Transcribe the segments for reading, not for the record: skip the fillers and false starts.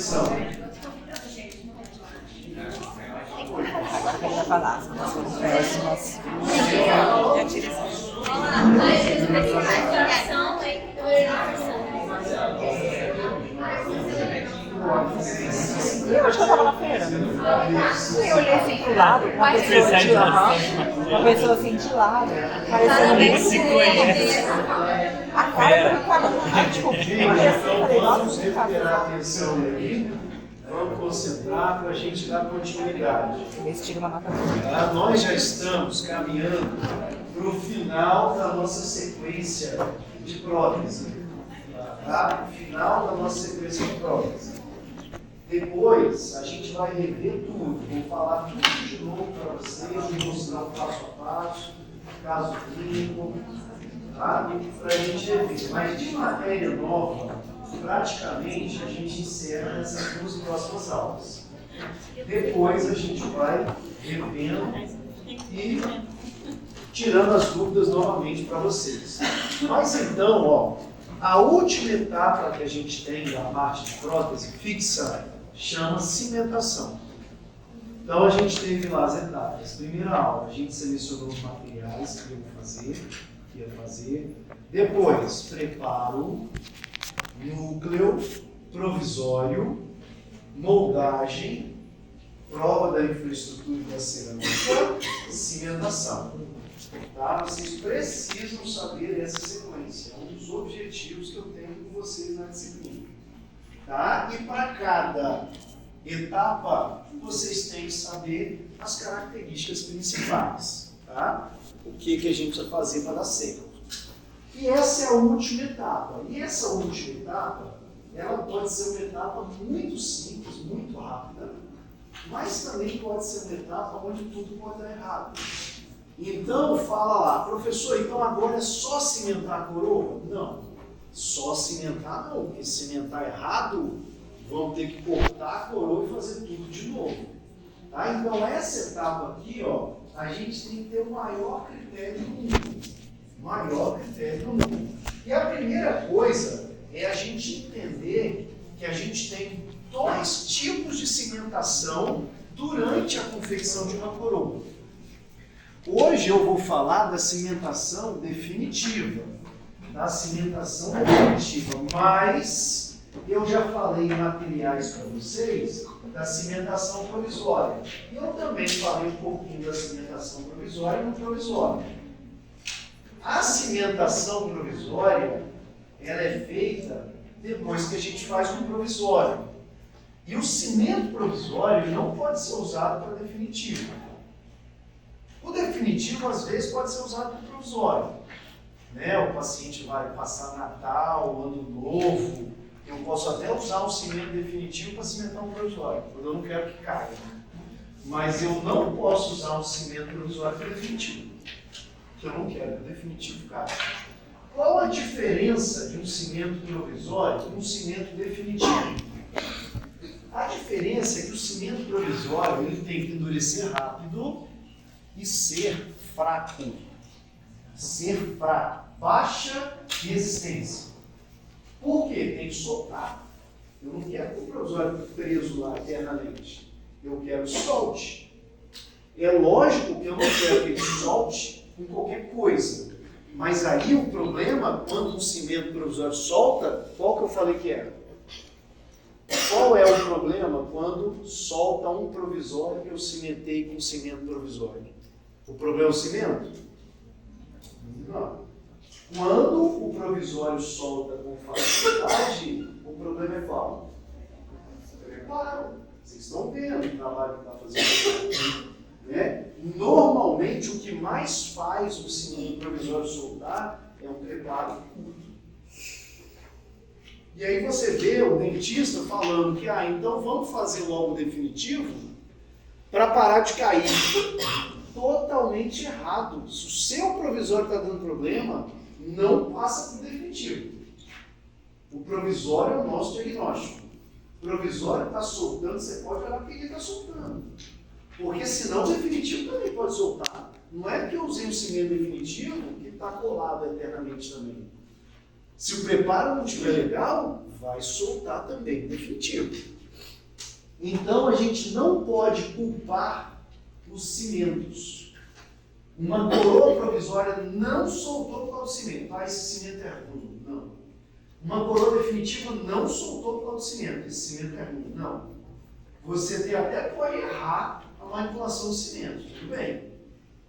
atenção. Agora que ele vai falar sobre as próximas. E eu acho que eu tava na feira. E eu olhei assim pro lado, uma pessoa assim de lado, parecendo Nem se conhece. a cara do cara, tipo, Vamos recuperar a atenção aí, vamos concentrar para a gente dar continuidade. Vestir uma nota. Tá? Nós já estamos caminhando para o final da nossa sequência de prótese. Tá? O final da nossa sequência de prótese. Depois a gente vai rever tudo, vou falar tudo de novo para vocês, vou mostrar o passo a passo, caso clínico, tá? Para a gente rever. Mas de matéria nova, praticamente a gente encerra nessas duas próximas aulas. Depois a gente vai revendo e tirando as dúvidas novamente para vocês. Mas então, ó, a última etapa que a gente tem da parte de prótese fixa chama cimentação. Então a gente teve lá as etapas. Primeira aula, a gente selecionou os materiais que ia fazer. Depois, preparo, núcleo, provisório, moldagem, prova da infraestrutura e da cerâmica, cimentação. Tá? Vocês precisam saber essa sequência. É um dos objetivos que eu tenho com vocês na disciplina. Tá? E para cada etapa, vocês têm que saber as características principais. Tá? O que a gente precisa fazer para dar certo. E essa é a última etapa. E essa última etapa, ela pode ser uma etapa muito simples, muito rápida, mas também pode ser uma etapa onde tudo pode dar errado. Então, fala lá, professor, então agora é só cimentar a coroa? Não, só cimentar não, porque cimentar errado, vão ter que cortar a coroa e fazer tudo de novo. Tá? Então, essa etapa aqui, ó, a gente tem que ter o maior critério do mundo. Maior critério do mundo. E a primeira coisa é a gente entender que a gente tem dois tipos de cimentação durante a confecção de uma coroa. Hoje eu vou falar da cimentação definitiva. Da cimentação definitiva, mas eu já falei em materiais para vocês da cimentação provisória. E eu também falei um pouquinho da cimentação provisória no provisório. A cimentação provisória, ela é feita depois que a gente faz um provisório. E o cimento provisório não pode ser usado para definitivo. O definitivo, às vezes, pode ser usado para provisório. Né? O paciente vai passar Natal, Ano Novo, eu posso até usar um cimento definitivo para cimentar um provisório, porque eu não quero que caia. Mas eu não posso usar um cimento provisório para definitivo, porque eu não quero que o definitivo caia. Qual a diferença de um cimento provisório e um cimento definitivo? A diferença é que o cimento provisório ele tem que endurecer rápido e ser fraco. Ser fraco. Baixa resistência. Por quê? Tem que soltar. Eu não quero que o provisório fique preso lá eternamente. Eu quero que solte. É lógico que eu não quero que ele solte com qualquer coisa. Mas aí o problema, quando um cimento provisório solta, qual que eu falei que era? Qual é o problema quando solta um provisório que eu cimentei com cimento provisório? O problema é o cimento? Não. Quando o provisório solta com facilidade, o problema é qual? Preparo. Vocês estão vendo o trabalho que está fazendo. Né? Normalmente, o que mais faz o cimento provisório soltar é um preparo curto. E aí você vê o dentista falando que, então vamos fazer logo o definitivo para parar de cair. Totalmente errado. Se o seu provisório está dando problema, não passa para o definitivo. O provisório é o nosso diagnóstico. O provisório está soltando, você pode olhar porque ele está soltando. Porque senão o definitivo também pode soltar. Não é que eu usei um cimento definitivo que está colado eternamente também. Se o preparo não estiver legal, vai soltar também definitivo. Então a gente não pode culpar os cimentos. Uma coroa provisória não soltou por causa do cimento. Ah, esse cimento é ruim. Não. Uma coroa definitiva não soltou por causa do cimento. Esse cimento é ruim. Não. Você até pode errar a manipulação do cimento. Tudo bem.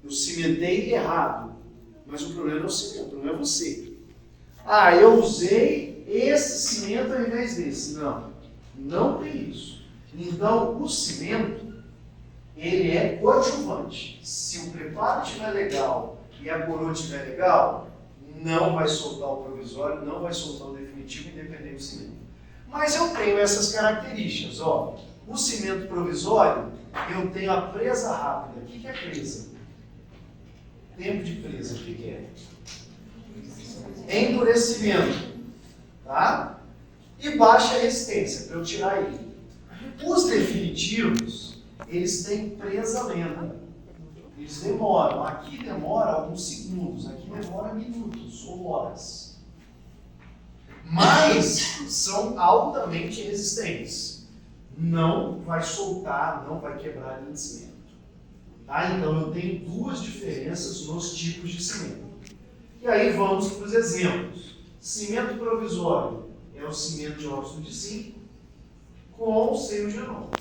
Eu cimentei errado. Mas o problema não é o cimento, o problema é você. Ah, eu usei esse cimento ao invés desse. Não. Não tem isso. Então, o cimento, ele é coadjuvante. Se o preparo estiver legal e a coroa estiver legal, não vai soltar o provisório, não vai soltar o definitivo, independente do cimento. Mas eu tenho essas características. Ó. O cimento provisório, eu tenho a presa rápida. O que é presa? Tempo de presa. O que é? Endurecimento. Tá? E baixa resistência, para eu tirar ele. Os definitivos, eles têm presa lenta. Eles demoram. Aqui demora alguns segundos, aqui demora minutos ou horas. Mas são altamente resistentes. Não vai soltar, não vai quebrar linha de cimento. Tá? Então eu tenho duas diferenças nos tipos de cimento. E aí vamos para os exemplos. Cimento provisório é o cimento de óxido de zinco com seio genômico.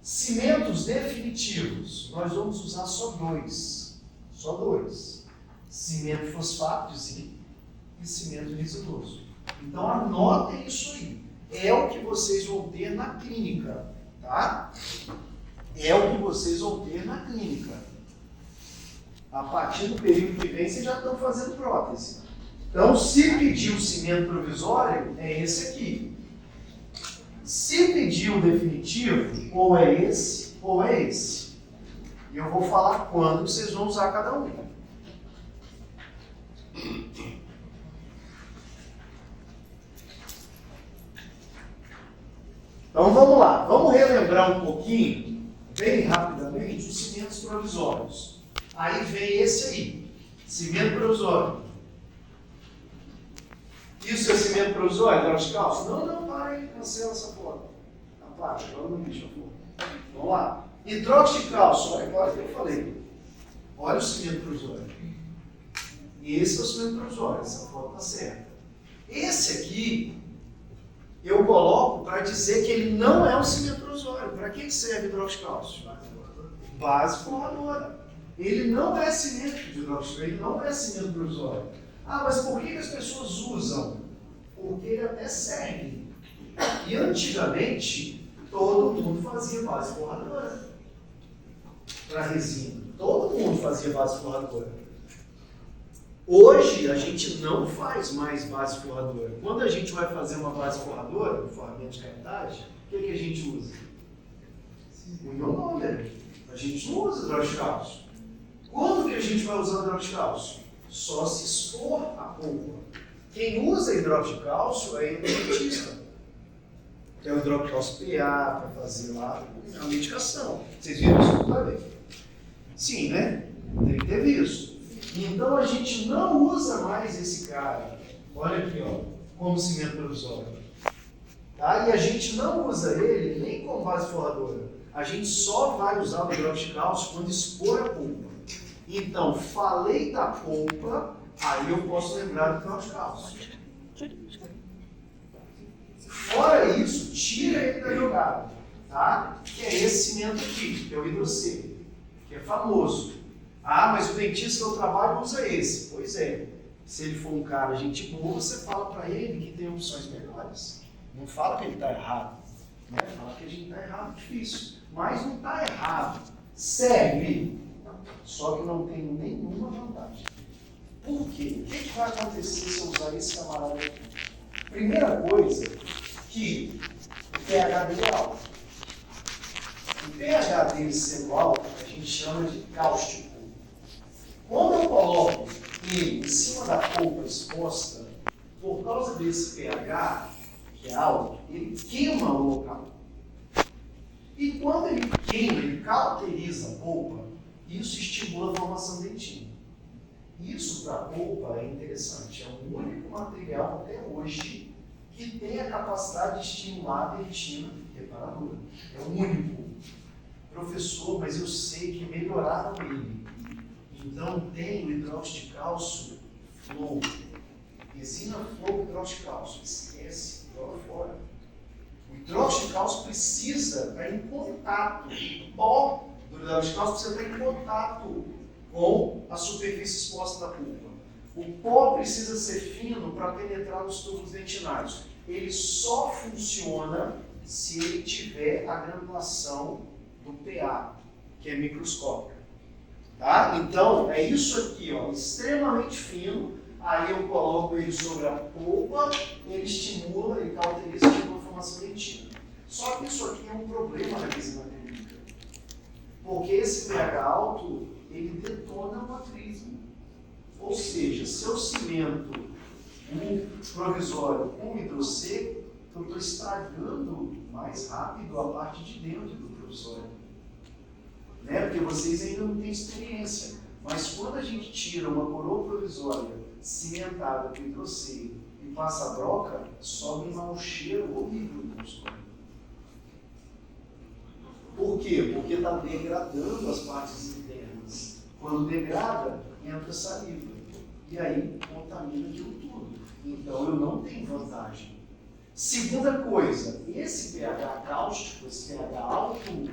Cimentos definitivos, nós vamos usar só dois. Só dois. Cimento fosfato de zinco e cimento residuoso. Então anotem isso aí. É o que vocês vão ter na clínica. Tá? É o que vocês vão ter na clínica. A partir do período que vem, vocês já estão fazendo prótese. Então, se pedir o cimento provisório, é esse aqui. Se pedir o definitivo, ou é esse, ou é esse. E eu vou falar quando vocês vão usar cada um. Então, vamos lá. Vamos relembrar um pouquinho, bem rapidamente, os cimentos provisórios. Aí vem esse aí, cimento provisório. Isso é cimento provisório, hidróxido de cálcio? Não, pai, cancela essa foto. Apaga, agora não mexa a foto. Vamos lá. Hidróxido de cálcio, olha agora que eu falei. Olha o cimento provisório. Esse é o cimento provisório, essa foto está certa. Esse aqui, eu coloco para dizer que ele não é um cimento provisório. Para que serve hidróxido de cálcio? Base forradora. Ele não é cimento de hidróxido, ele não é cimento provisório. Ah, mas por que as pessoas usam? Porque ele até serve. E antigamente, todo mundo fazia base forradora para resina. Todo mundo fazia base forradora. Hoje, a gente não faz mais base forradora. Quando a gente vai fazer uma base forradora, no forramento de cavidade, o que a gente usa? O ionômetro. A gente não usa hidróxido de cálcio. Quando que a gente vai usar hidróxido de cálcio? Só se expor a polpa. Quem usa hidróxido de cálcio é endocrinologista. Que é o hidróxido de cálcio PA para fazer lá a medicação. Vocês viram isso também? Sim, né? Tem que ter visto. Então a gente não usa mais esse cara. Olha aqui, ó, como cimento provisório. Tá? E a gente não usa ele nem como base forradora. A gente só vai usar o hidróxido de cálcio quando expor a polpa. Então, falei da polpa, aí eu posso lembrar do hidróxido de cálcio. Fora isso, tira ele da jogada, tá? Que é esse cimento aqui, que é o hidrocê, que é famoso. Ah, mas o dentista que eu trabalho usa esse. Pois é. Se ele for um cara gente boa, você fala para ele que tem opções melhores. Não fala que ele está errado. Né? Fala que a gente está errado, difícil. Mas não está errado. Serve. Só que não tem nenhuma vantagem. Por quê? O que vai acontecer se eu usar esse camarada aqui? Primeira coisa, que o pH dele é alto. O pH dele sendo alto, a gente chama de cáustico. Quando eu coloco ele em cima da polpa exposta, por causa desse pH, que é alto, ele queima o local. E quando ele queima, ele cauteriza a polpa, isso estimula a formação dentina. Isso para a polpa é interessante. É o único material até hoje que tem a capacidade de estimular a dentina reparadora. É o único. Professor, mas eu sei que melhoraram ele. Então tem o hidróxido de cálcio flow. Resina flow hidróxido de cálcio. Esquece, joga fora. O hidróxido de cálcio precisa estar em contato. O pó do hidróxido de cálcio precisa estar em contato com a superfície exposta da pulpa. O pó precisa ser fino para penetrar nos tubos dentinários. Ele só funciona se ele tiver a granulação do PA, que é microscópica. Tá? Então, é isso aqui, ó, extremamente fino. Aí eu coloco ele sobre a polpa, ele estimula, ele cauteriza a formação dentina. Só que isso aqui é um problema na resina acrílica. Porque esse pH alto, ele detona o atrismo. Ou seja, se eu cimento um provisório com hidrosseco, eu estou estragando mais rápido a parte de dentro do provisório. Né? Porque vocês ainda não têm experiência. Mas quando a gente tira uma coroa provisória cimentada com hidrosseco e passa a broca, sobe um mau cheiro horrível do consultório. Por quê? Porque está degradando as partes internas. Quando degrada, entra saliva. E aí contamina aquilo tudo. Então eu não tenho vantagem. Segunda coisa, esse pH cáustico, esse pH alto,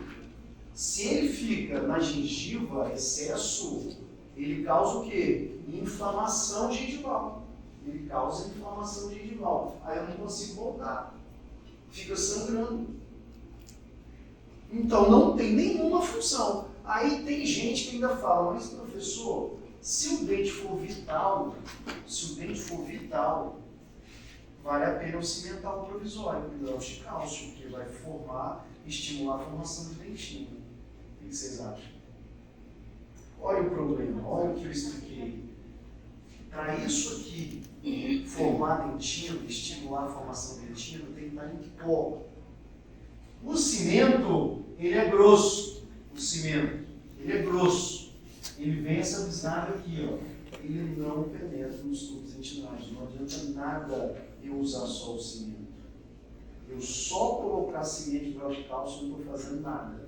se ele fica na gengiva, excesso, ele causa o quê? Inflamação gengival. Ele causa inflamação gengival. Aí eu não consigo voltar. Fica sangrando. Então não tem nenhuma função. Aí tem gente que ainda fala, mas professor, se o dente for vital, vale a pena eu cimentar o provisório com hidróxido de cálcio, que vai formar, estimular a formação de dentina. O que vocês acham? Olha o problema, olha o que eu expliquei. Para isso aqui, formar dentina, estimular a formação dentina, tem que estar em pó. O cimento, ele é grosso. O cimento, ele é grosso. Ele vem essa bisnaga aqui, ó. Ele não penetra nos tubos dentinários. Não adianta nada eu usar só o cimento. Eu só colocar cimento de hidróxido de cálcio não estou fazendo nada.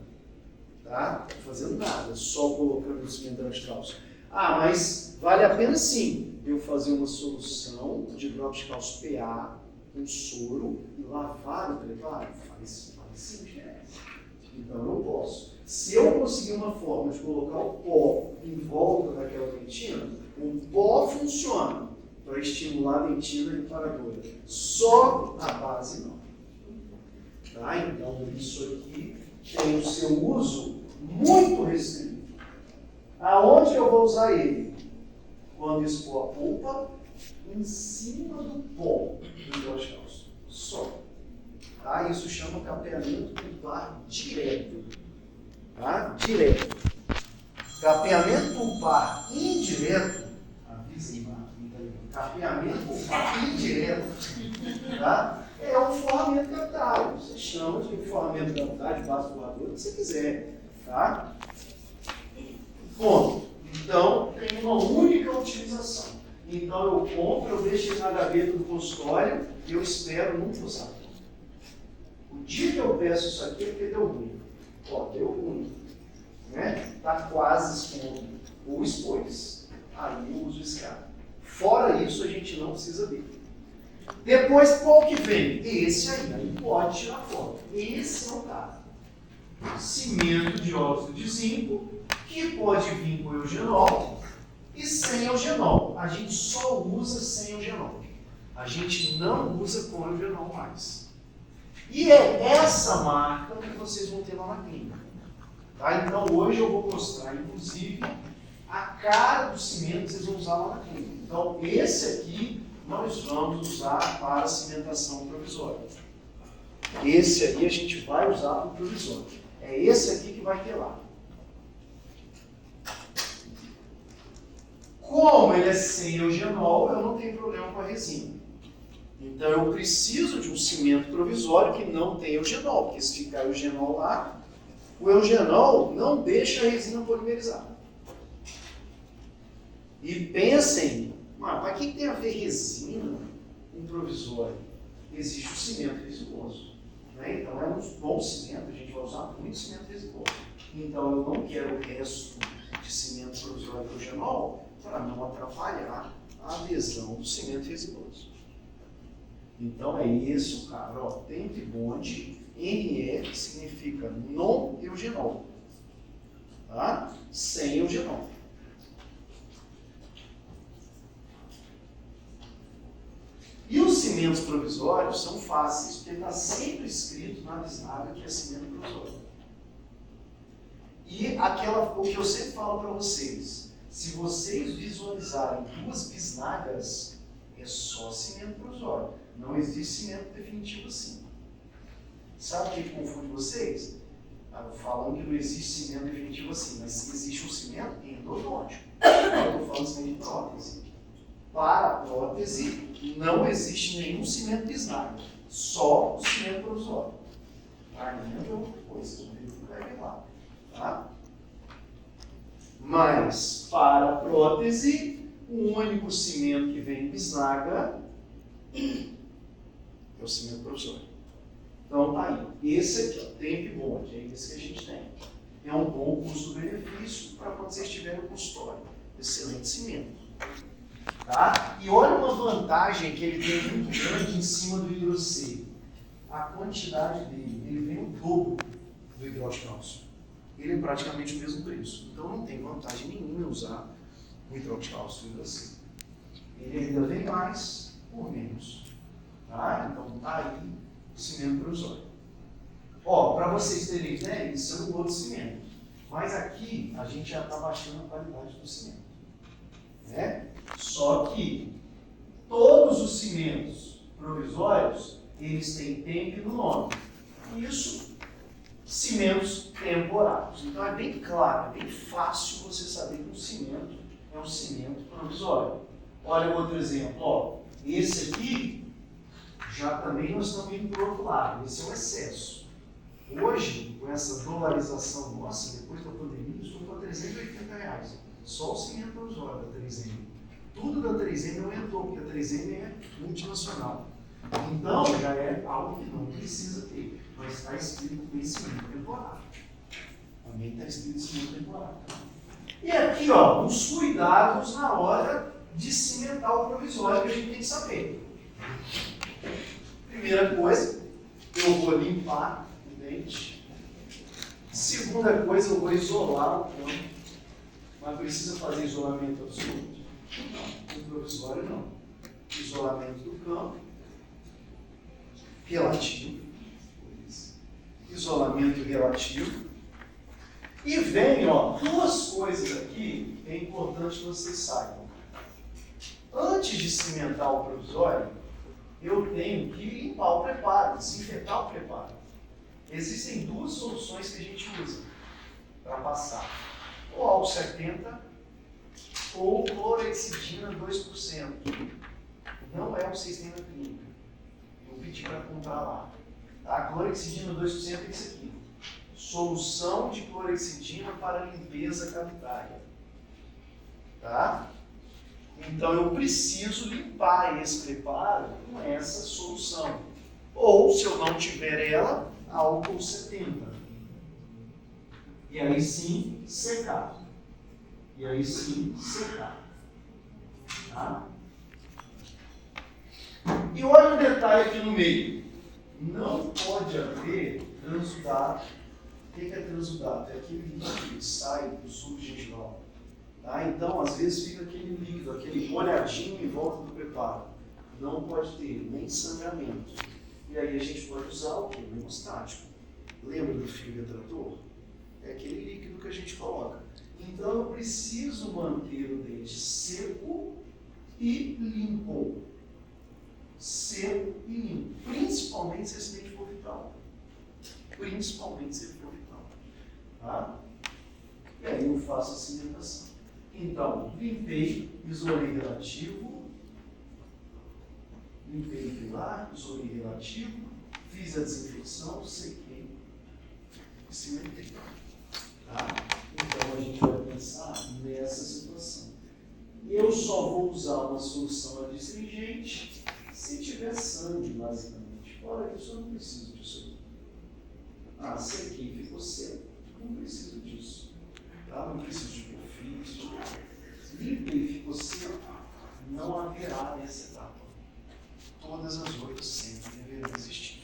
Tá? Não estou fazendo nada, só colocando o cimento de hidróxido de cálcio. Ah, mas vale a pena sim eu fazer uma solução de hidróxido de cálcio PA com soro e lavar o preparo? Faz sim, diferença. Então eu posso. Se eu conseguir uma forma de colocar o pó em volta daquela dentina, o pó funciona para estimular a dentina reparadora. Só a base não. Tá? Então isso aqui tem o seu uso muito restrito. Aonde eu vou usar ele? Quando expor a polpa, em cima do pó do hidróxido de cálcio. Só. Tá? Isso chama capeamento pulpar direto. Tá? Direto. Capeamento pulpar indireto, avisem lá, capeamento pulpar indireto, tá? É um forramento capitário. Você chama de forramento capitário, de base voadora, o que você quiser. Tá? Ponto. Então, tem uma única utilização. Então, eu compro, eu deixo ele na gaveta do consultório e eu espero nunca usar. O dia que eu peço isso aqui é porque deu ruim. Ó, deu ruim. Né? Está quase expondo. Ou expôs. Aí eu uso esse cara. Fora isso, a gente não precisa dele. Depois, qual que vem? Esse aí pode tirar foto. Esse é o cara. Cimento de óxido de zinco, que pode vir com eugenol e sem eugenol. A gente só usa sem eugenol. A gente não usa com eugenol mais. E é essa marca que vocês vão ter lá na clínica. Tá? Então hoje eu vou mostrar, inclusive, a cara do cimento que vocês vão usar lá na clínica. Então esse aqui nós vamos usar para cimentação provisória. Esse aí a gente vai usar para o provisório. É esse aqui que vai ter lá. Como ele é sem eugenol, eu não tenho problema com a resina. Então eu preciso de um cimento provisório que não tem eugenol, porque se ficar eugenol lá, o eugenol não deixa a resina polimerizar. E pensem, mas para que tem a ver resina com provisório? existe o cimento residuoso. Né? Então é um bom cimento, a gente vai usar muito cimento residuoso. Então eu não quero o resto de cimento provisório hidrogenol para não atrapalhar a adesão do cimento residuoso. Então é isso, cara. Ó, temp bond, NE significa non-eugenol. Tá? Sem eugenol. E os cimentos provisórios são fáceis, porque está sempre escrito na bisnaga que é cimento provisório. E o que eu sempre falo para vocês, se vocês visualizarem duas bisnagas, é só cimento provisório. Não existe cimento definitivo assim. Sabe o que confunde vocês? Falando que não existe cimento definitivo assim, mas existe um cimento endodôntico. Eu estou falando de cimento de prótese. Para a prótese, não existe nenhum cimento bisnaga, só o cimento provisório. Ainda é outra coisa, não vai ver lá. Tá? Mas, para a prótese, o único cimento que vem em bisnaga é o cimento provisório. Então, tá aí. Esse aqui, ó, temp bond, é esse que a gente tem. É um bom custo-benefício para quando vocês tiverem o consultório. Excelente cimento. Tá? E olha uma vantagem que ele tem muito grande em cima do hidrocê. A quantidade dele, ele vem o dobro do hidróxido cálcio. Ele é praticamente o mesmo preço. Então não tem vantagem nenhuma em usar o hidróxido cálcio do hidrocê. Ele ainda vem mais por menos. Tá? Então tá aí o cimento provisório. Ó, para vocês terem ideia, isso é um outro cimento. Mas aqui a gente já está baixando a qualidade do cimento. Né? Só que todos os cimentos provisórios, eles têm tempo no nome. Isso, cimentos temporários. Então é bem claro, é bem fácil você saber que um cimento é um cimento provisório. Olha outro exemplo. Ó, esse aqui, já também nós estamos indo para o outro lado. Esse é o excesso. Hoje, com essa dolarização nossa, depois da pandemia, isso foi para R$380. Só o cimento provisório da 3M. Tudo da 3M aumentou, porque a 3M é multinacional. Então, já é algo que não precisa ter. Mas está escrito cimento temporário. Também está escrito cimento temporário. E aqui, ó, os cuidados na hora de cimentar o provisório que a gente tem que saber. Primeira coisa, eu vou limpar o dente. Segunda coisa, eu vou isolar o campo. Mas precisa fazer isolamento absoluto? Não, no provisório não. Isolamento do campo, relativo, isolamento relativo. E vem, ó, duas coisas aqui que é importante que vocês saibam. Antes de cimentar o provisório, eu tenho que limpar o preparo, desinfetar o preparo. Existem duas soluções que a gente usa para passar. Ou álcool 70 ou clorexidina 2%. Não é o que vocês têm na clínica. Eu pedi para comprar lá. A clorexidina 2% é isso aqui. Solução de clorexidina para limpeza cavitária. Tá? Então eu preciso limpar esse preparo com essa solução. Ou, se eu não tiver ela, álcool 70. E aí sim, secar. E aí sim, secar. Tá? E olha um detalhe aqui no meio. Não pode haver transudato. O que é transudato? É aquele líquido que sai do suco gengival. Tá? Então, às vezes, fica aquele líquido, aquele molhadinho em volta do preparo. Não pode ter nem sangramento. E aí a gente pode usar o quê? O hemostático. Lembra do fio retrator? É aquele líquido que a gente coloca. Então eu preciso manter o dente seco e limpo. Seco e limpo. Principalmente se esse dente for vital. Principalmente se ele for vital. Tá? E aí eu faço a cimentação. Então, limpei, isolei relativo. Limpei o pilar, isolei relativo. Fiz a desinfecção, sequei e cimentei. Tá? Então a gente vai pensar nessa situação. Eu só vou usar uma solução adstringente se tiver sangue, basicamente. fora disso, eu não preciso disso. Ah, sequei, ficou seco. Não preciso disso. Tá? Não preciso de conflito. Limpei, ficou seco. Não haverá nessa etapa. Todas as outras sempre deverão existir.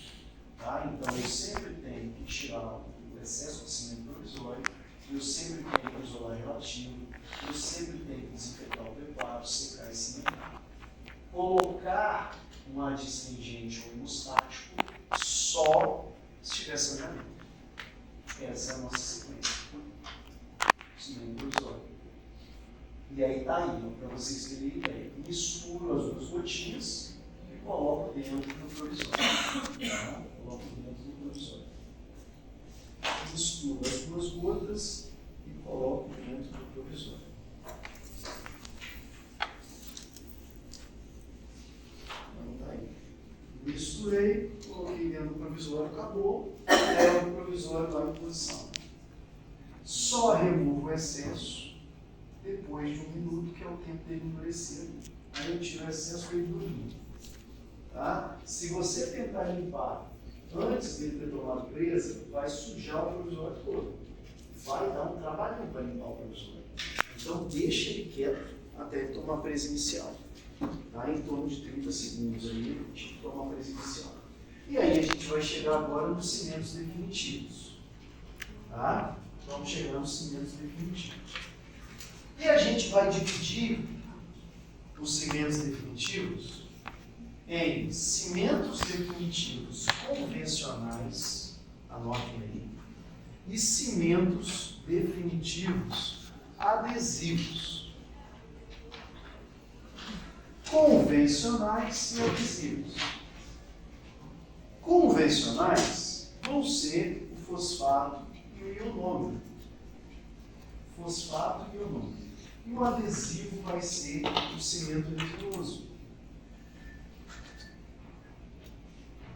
Tá? Então, eu sempre tenho que tirar o excesso de cimento provisório, eu sempre tenho que isolar relativo, eu sempre tenho que desinfetar o preparo, secar e cimentar. Colocar um adstringente ou hemostático só se tiver sangramento. Essa é a nossa sequência. Cimento provisório. E aí está aí, para vocês terem ideia. Misturo as duas gotinhas e coloco dentro do provisório. Tá? Coloco dentro do provisório. Misturo as duas gotas e coloco dentro do provisório. Então tá aí. Misturei, coloquei dentro do provisório, acabou, levo o provisório lá em posição. Só removo o excesso depois de 1 minuto, que é o tempo dele endurecer. Aí eu tiro o excesso e ele dormir. Tá? Se você tentar limpar antes dele ter tomado presa, vai sujar o provisório todo. Vai dar um trabalhão para limpar o provisório. Então deixa ele quieto até ele tomar a presa inicial. Tá? Em torno de 30 segundos aí, a gente toma a presa inicial. E aí a gente vai chegar agora nos cimentos definitivos. Tá? Vamos chegar nos cimentos definitivos. E a gente vai dividir os cimentos definitivos em cimentos definitivos convencionais, anotem aí, e cimentos definitivos adesivos. Convencionais e adesivos. Convencionais vão ser o fosfato e o ionômero. Fosfato e ionômero. E o adesivo vai ser o cimento resinoso.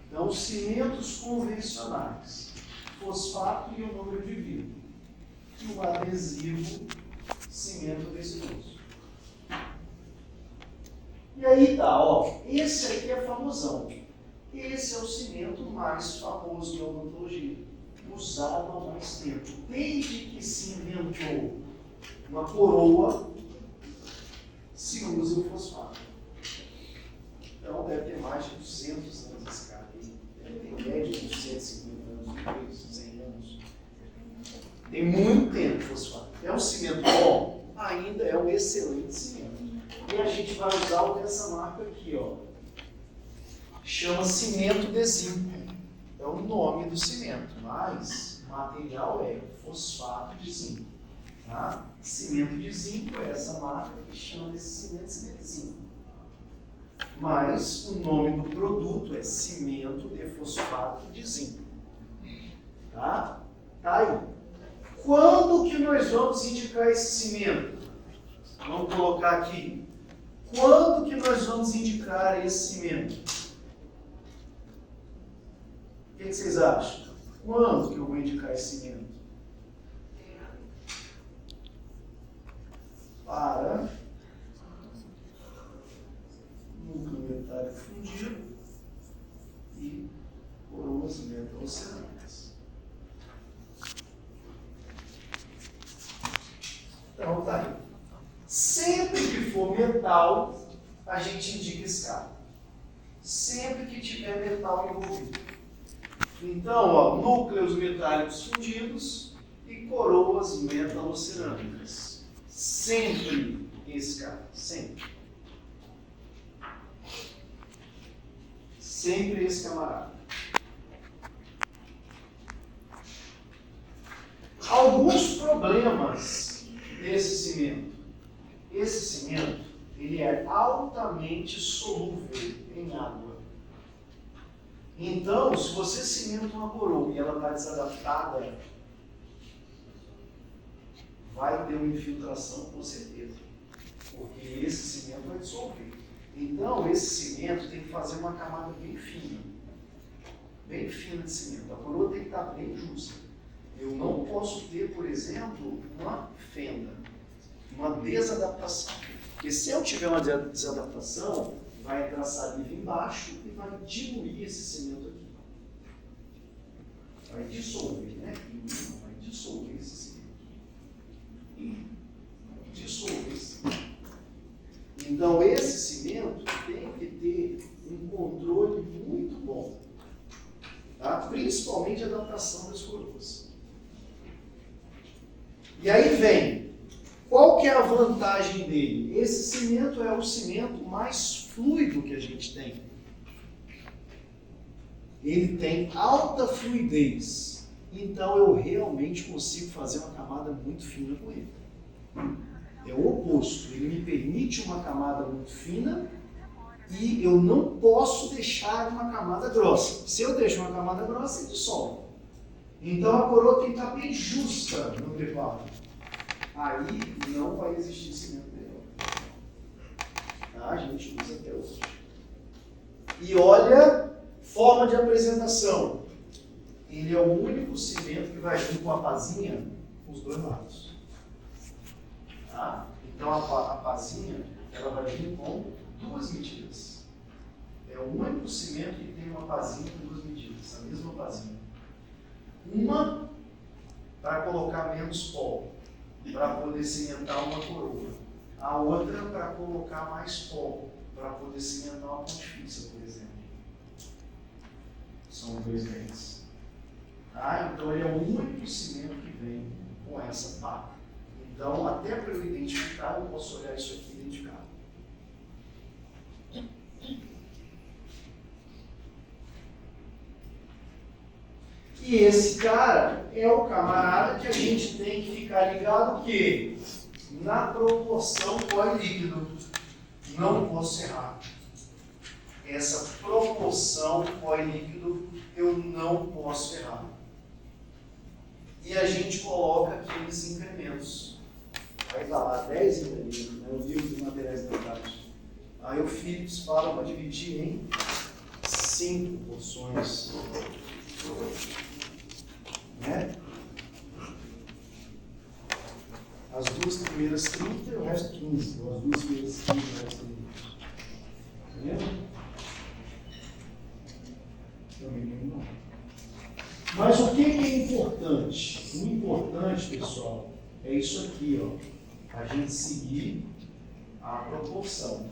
Então, cimentos convencionais, fosfato e ionômero de vidro. E o adesivo, cimento resinoso. E aí tá, ó, esse aqui é famosão. Esse é o cimento mais famoso de odontologia, usado há mais tempo. Desde que se inventou uma coroa, se usa o fosfato. Então deve ter mais de 200 anos esse cara aí. Deve ter média de 150 anos, 100 anos. Tem muito tempo fosfato. É um cimento bom? Ainda é um excelente cimento. E a gente vai usar o dessa marca aqui, ó. Chama cimento de zinco. É o nome do cimento, mas o material é fosfato de zinco. Tá? Cimento de zinco é essa marca que chama esse cimento de zinco. Mas o nome do produto é cimento de fosfato de zinco. Tá? Tá aí. Quando que nós vamos indicar esse cimento? Vamos colocar aqui. Quando que nós vamos indicar esse cimento? O que vocês acham? Quando que eu vou indicar esse cimento? Para núcleo metálico fundido e coroas metalocerâmicas. Então tá aí. Sempre que for metal, a gente indica esse cara. Sempre que tiver metal envolvido. Então, ó, núcleos metálicos fundidos e coroas metalocerâmicas. Sempre esse cara. Sempre. Sempre esse camarada. Alguns problemas desse cimento. Esse cimento, ele é altamente solúvel em água. Então, se você cimenta uma coroa e ela está desadaptada, vai ter uma infiltração com certeza. Porque esse cimento vai dissolver. Então, esse cimento tem que fazer uma camada bem fina. Bem fina de cimento. A coroa tem que estar bem justa. Eu não posso ter, por exemplo, uma fenda. Uma desadaptação. Porque se eu tiver uma desadaptação, vai entrar saliva embaixo e vai diluir esse cimento aqui. vai dissolver, né? Vai dissolver esse cimento. Dissolver esse cimento. Então, esse cimento tem que ter um controle muito bom, tá? Principalmente a adaptação das coroas. E aí vem, qual que é a vantagem dele? Esse cimento é o cimento mais fluido que a gente tem. Ele tem alta fluidez, então eu realmente consigo fazer uma camada muito fina com ele. É o oposto, ele me permite uma camada muito fina e eu não posso deixar uma camada grossa. Se eu deixo uma camada grossa, ele dissolve. Então a coroa tem que estar bem justa no preparo. Aí não vai existir cimento melhor. Tá? A gente usa até hoje. E olha, forma de apresentação. Ele é o único cimento que vai vir com a pazinha com os dois lados. Tá? Então a pazinha ela vai vir com duas medidas. É o único cimento que tem uma pazinha com duas medidas, a mesma pazinha. Uma para colocar menos pó, para poder cimentar uma coroa. A outra para colocar mais pó, para poder cimentar uma ponte fixa, por exemplo. São dois bens. Tá? Então ele é o único cimento que vem com essa pá. Então, até para eu identificar, eu posso olhar isso aqui e identificar. E esse cara é o camarada que a gente tem que ficar ligado que na proporção pó e líquido. Não posso errar. Essa proporção pó e líquido eu não posso errar. E a gente coloca aqueles incrementos. Vai estar lá 10 incrementos, né? O livro dos materiais dentários. Aí o Philips fala para dividir em 5 porções. Né? As duas primeiras 30 e o resto 15. Ou as duas primeiras 15 e o resto 30. Tá vendo? Também não. Mas o que é importante? O importante, pessoal, é isso aqui, ó. A gente seguir a proporção.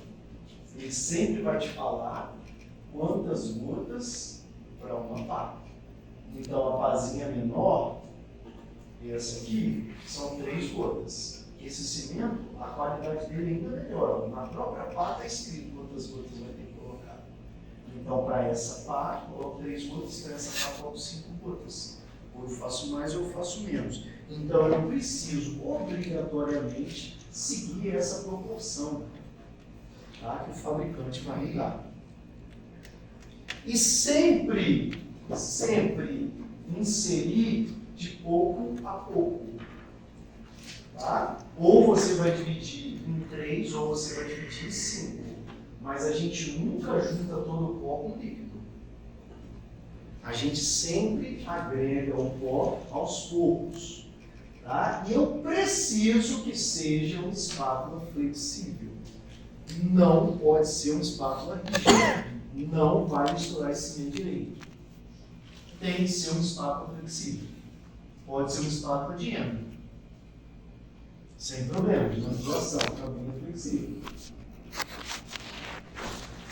Ele sempre vai te falar quantas gotas para uma pá. Então a pazinha menor, essa aqui, são 3 gotas. Esse cimento, a qualidade dele ainda melhora. Na própria pá está escrito quantas gotas vai ter que colocar. Então para essa pá, coloco 3 gotas, para essa pá, coloco 5 gotas. Ou eu faço mais ou eu faço menos. Então eu preciso obrigatoriamente seguir essa proporção, tá? Que o fabricante vai me dar. E sempre inserir de pouco a pouco. Tá? Ou você vai dividir em 3 ou você vai dividir em 5. Mas a gente nunca junta todo o pó com líquido. A gente sempre agrega o pó aos poucos. Tá? E eu preciso que seja uma espátula flexível. Não pode ser uma espátula rígida. Não vai misturar esse cimento direito. Tem que ser uma espátula flexível. Pode ser uma espátula de endo. Sem problema, de manipulação, também é flexível.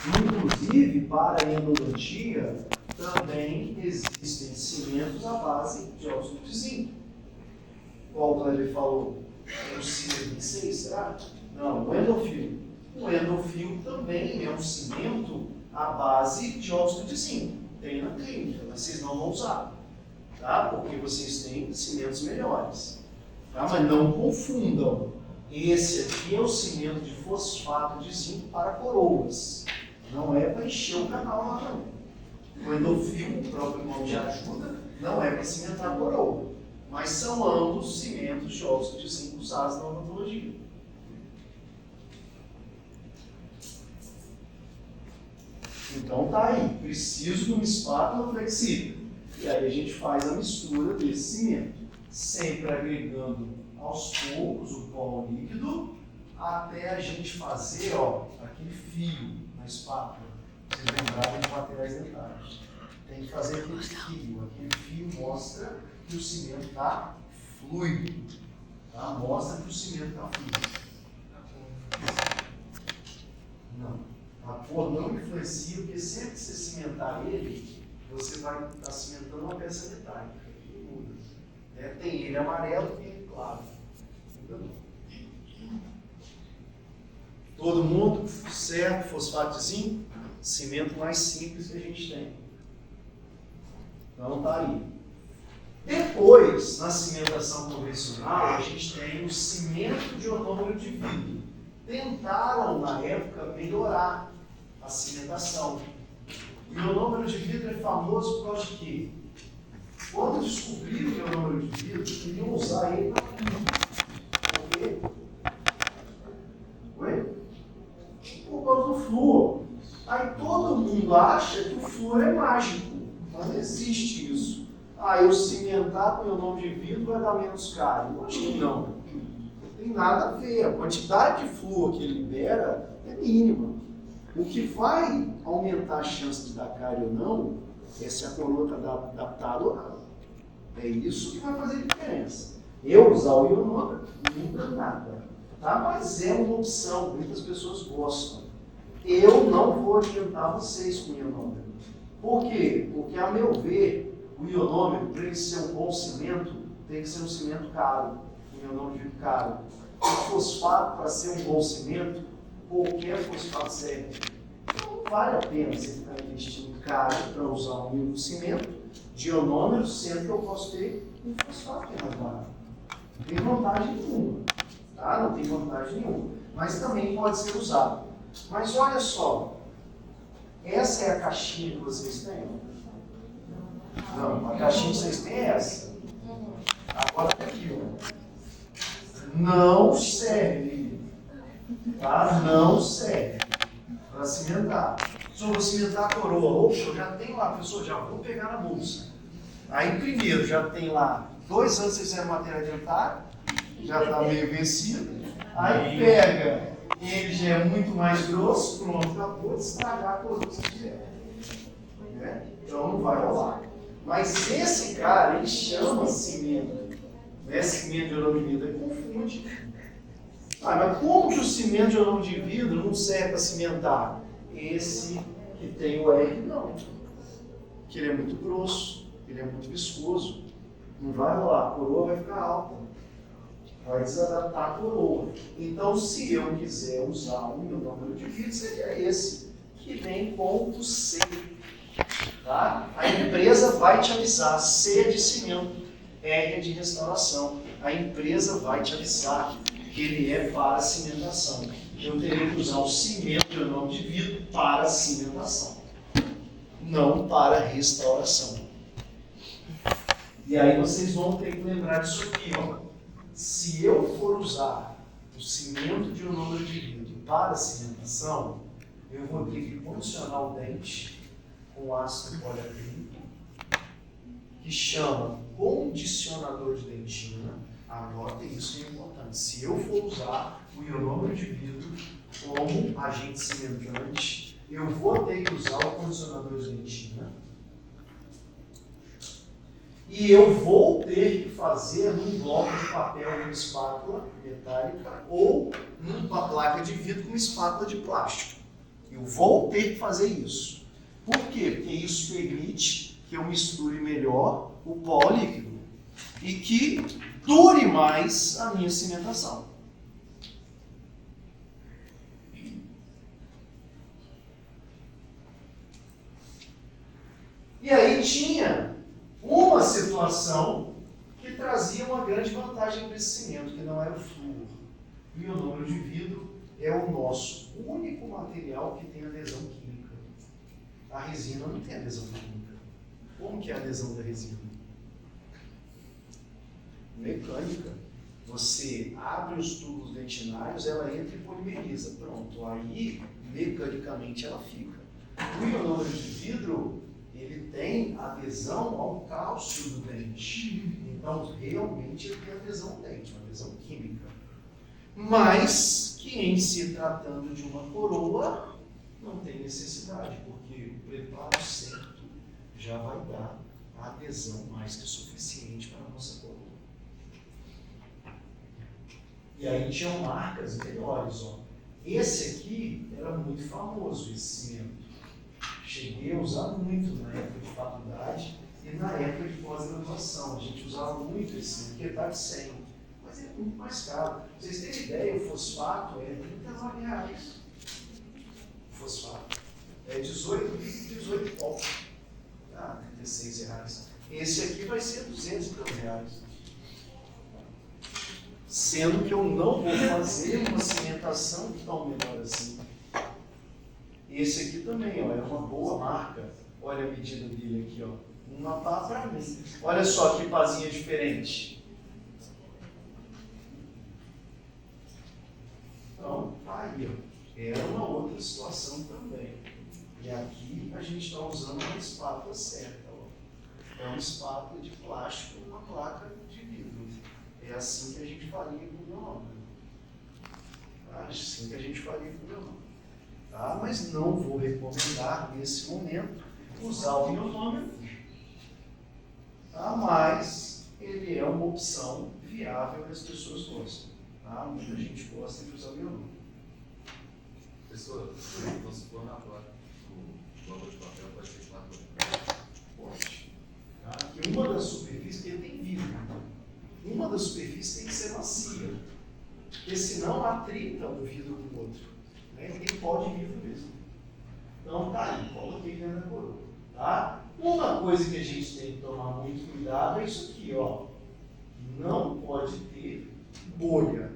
Inclusive, para a endodontia, também existem cimentos à base de óxido de zinco. Qual o Kleber falou? É o CIR 26, será? Não, o endofil. O endofil também é um cimento à base de óxido de zinco. Tem na clínica, mas vocês não vão usar. Tá? Porque vocês têm cimentos melhores. Tá? Mas não confundam. Esse aqui é o cimento de fosfato de zinco para coroas. Não é para encher o canal lá, não. O endofil, o próprio nome já ajuda, não é para cimentar a coroa. Mas são ambos cimentos de óxido de zinco usados na odontologia. Então tá aí, preciso de uma espátula flexível. E aí a gente faz a mistura desse cimento, sempre agregando aos poucos o pó líquido, até a gente fazer, ó, aquele fio na espátula. Vocês lembrarem de materiais dentários. tem que fazer aquele fio. Aquele fio mostra que o cimento está fluido. Tá? Mostra que o cimento está fluido. Não. A cor não influencia, porque sempre que você cimentar ele, você vai estar cimentando uma peça metálica. Não muda. Tem ele amarelo e ele claro. Muda não. Todo mundo, certo? Fosfato de zinco? Cimento mais simples que a gente tem. Então está aí. Depois, na cimentação convencional, a gente tem o cimento de ionômero de vidro. Tentaram, na época, melhorar a cimentação. E o ionômero de vidro é famoso por causa de quê? Quando descobriram o ionômero de vidro, queriam usar ele para tudo. Por quê? Oi? Por causa do flúor. Aí todo mundo acha que o flúor é mágico. Mas não existe isso. Eu cimentar com o ionômero de vidro vai dar menos cário. Eu acho que não. Não tem nada a ver. A quantidade de flúor que ele libera é mínima. O que vai aumentar a chance de dar cário ou não é se a coroa está adaptada ou não. É isso que vai fazer diferença. Eu usar o ionômero não muda nada. Tá? Mas é uma opção. Muitas pessoas gostam. Eu não vou orientar vocês com o ionômero. Por quê? Porque, a meu ver, o ionômero, para ele ser um bom cimento, tem que ser um cimento caro, um ionômero de vidro caro. O fosfato, para ser um bom cimento, qualquer fosfato serve. Então, não vale a pena você ficar investindo caro para usar um cimento de ionômero, sendo que eu posso ter um fosfato que é mais barato. Não tem vantagem nenhuma. Tá? Não tem vantagem nenhuma. Mas também pode ser usado. Mas olha só, essa é a caixinha que vocês têm? Não, a caixinha que vocês têm é essa. Agora aqui, ó. Não serve, tá? Não serve para cimentar. Se eu vou cimentar a coroa, oxa, eu já tenho lá, pessoal, já vou pegar na bolsa. Aí primeiro, já tem lá 2 anos vocês fizeram matéria dentária, já está meio vencido. Aí pega, ele já é muito mais grosso, pronto, acabou de estragar a coroa se tiver. Né? Então não vai rolar. Mas esse cara, ele chama cimento. Né? Cimento de ionômero de vidro, ele confunde. Mas como que o cimento de ionômero de vidro não serve para cimentar? Esse que tem o R não. Que ele é muito grosso, ele é muito viscoso. Não vai rolar, a coroa vai ficar alta. Vai desadaptar a coroa. Então, se eu quiser usar um ionômero de vidro, seria esse, que vem com o C. Tá? A empresa vai te avisar, C é de cimento, R é de restauração. A empresa vai te avisar que ele é para cimentação. Eu terei que usar o cimento de ionômero de vidro para cimentação, não para restauração. E aí vocês vão ter que lembrar disso aqui, ó. Se eu for usar o cimento de ionômero de vidro para cimentação, eu vou ter que condicionar o dente com ácido poliacrílico, que chama condicionador de dentina. Anotem isso, que é importante. Se eu for usar o ionômero de vidro como agente cimentante, eu vou ter que usar o condicionador de dentina. E eu vou ter que fazer num bloco de papel com espátula metálica ou numa placa de vidro com espátula de plástico. Eu vou ter que fazer isso. Por quê? Porque isso permite que eu misture melhor o pó líquido e que dure mais a minha cimentação. E aí tinha uma situação que trazia uma grande vantagem para esse cimento, que não era o flúor. O ionômero de vidro é o nosso único material que tem adesão química. A resina não tem adesão química. Como que é a adesão da resina? Mecânica. Você abre os tubos dentinários, ela entra e polimeriza. Pronto, aí mecanicamente ela fica. O ionômero de vidro, ele tem adesão ao cálcio do dente. Então, realmente, ele tem adesão ao dente, uma adesão química. Mas que, em se tratando de uma coroa, não tem necessidade, porque o preparo certo já vai dar a adesão mais que suficiente para a nossa coluna. E aí tinham marcas melhores. Ó. Esse aqui era muito famoso, esse cimento. Cheguei a usar muito na época de faculdade e na época de pós-graduação. A gente usava muito esse cimento, que está de 100. Mas é muito mais caro. Pra vocês terem ideia, o fosfato é R$39. O fosfato. É 18 pau. Ah, R$36. Esse aqui vai ser R$200. Sendo que eu não vou fazer uma cimentação tão menor assim. Esse aqui também, ó, é uma boa marca. Olha a medida dele aqui, ó. Uma pá para mim. Olha só que pazinha diferente. Então, tá aí, ó. Era uma outra situação também. E aqui a gente está usando uma espátula certa, ó. É uma espátula de plástico, uma placa de vidro. É assim que a gente faria com o mieloma. Tá? Assim que a gente faria com o mieloma. Tá? Mas não vou recomendar, nesse momento, usar o mielômetro. Tá? Mas ele é uma opção viável que as pessoas gostam. Tá? Muita gente gosta de usar o mielômetro. Professor, se for na placa, o bloco de papel pode ser espátula? Pode. Tá? E uma das superfícies, ele tem vidro. Uma das superfícies tem que ser macia, porque senão atrita um vidro com o outro. Né? Tem pó de vidro mesmo. Então tá aí, coloquei dentro da coroa. Tá? Uma coisa que a gente tem que tomar muito cuidado é isso aqui, ó. Não pode ter bolha.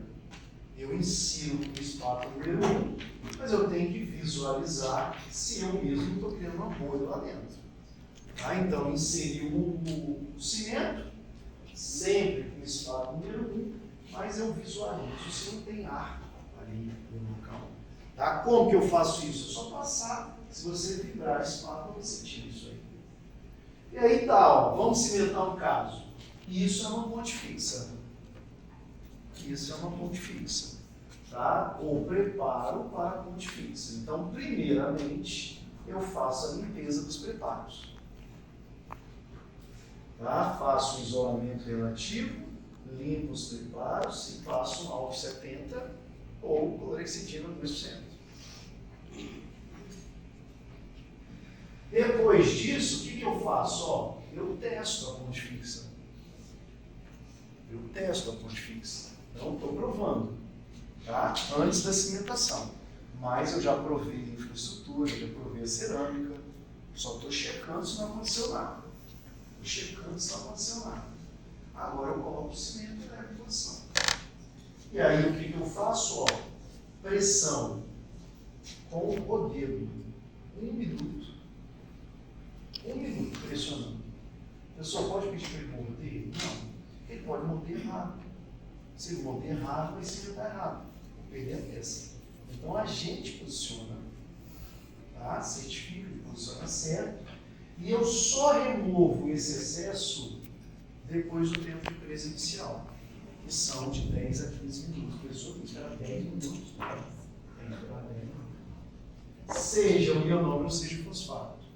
Eu ensino com o espátula número 1, mas eu tenho que visualizar se eu mesmo estou criando uma bolha lá dentro. Tá? Então, inseri o cimento, sempre com o espátula número 1, mas eu visualizo se não tem ar ali no local. Tá? Como que eu faço isso? É só passar. Se você vibrar a espátula, você tira isso aí. E aí tá, ó, vamos cimentar um caso. Isso é uma ponte fixa. Isso é uma ponte fixa. Tá? Ou preparo para a ponte fixa. Então, primeiramente, eu faço a limpeza dos preparos. Tá? Faço o isolamento relativo, limpo os preparos e passo um álcool 70 ou clorexidina 2%. Depois disso, o que eu faço? Ó, eu testo a ponte fixa. Eu testo a ponte fixa. Então, estou provando. Tá? Antes da cimentação. Mas eu já provei a infraestrutura, já provei a cerâmica. Só estou checando se não aconteceu nada. Checando se não aconteceu nada. Agora eu coloco o cimento e levo em posição. E aí o que eu faço? Ó, pressão com o dedo. 1 minuto. 1 minuto pressionando. Eu só pode pedir para ele morder? Não. Ele pode morder errado. Se ele morder errado, vai cimentar errado. Vou perder a peça. Então a gente posiciona, tá? Certifica que posiciona certo. E eu só removo esse excesso depois do tempo de presa inicial, que são de 10 a 15 minutos. A pessoa tem que esperar 10 minutos. Tem que esperar 10 minutos. Seja o mieloma, seja o fosfato.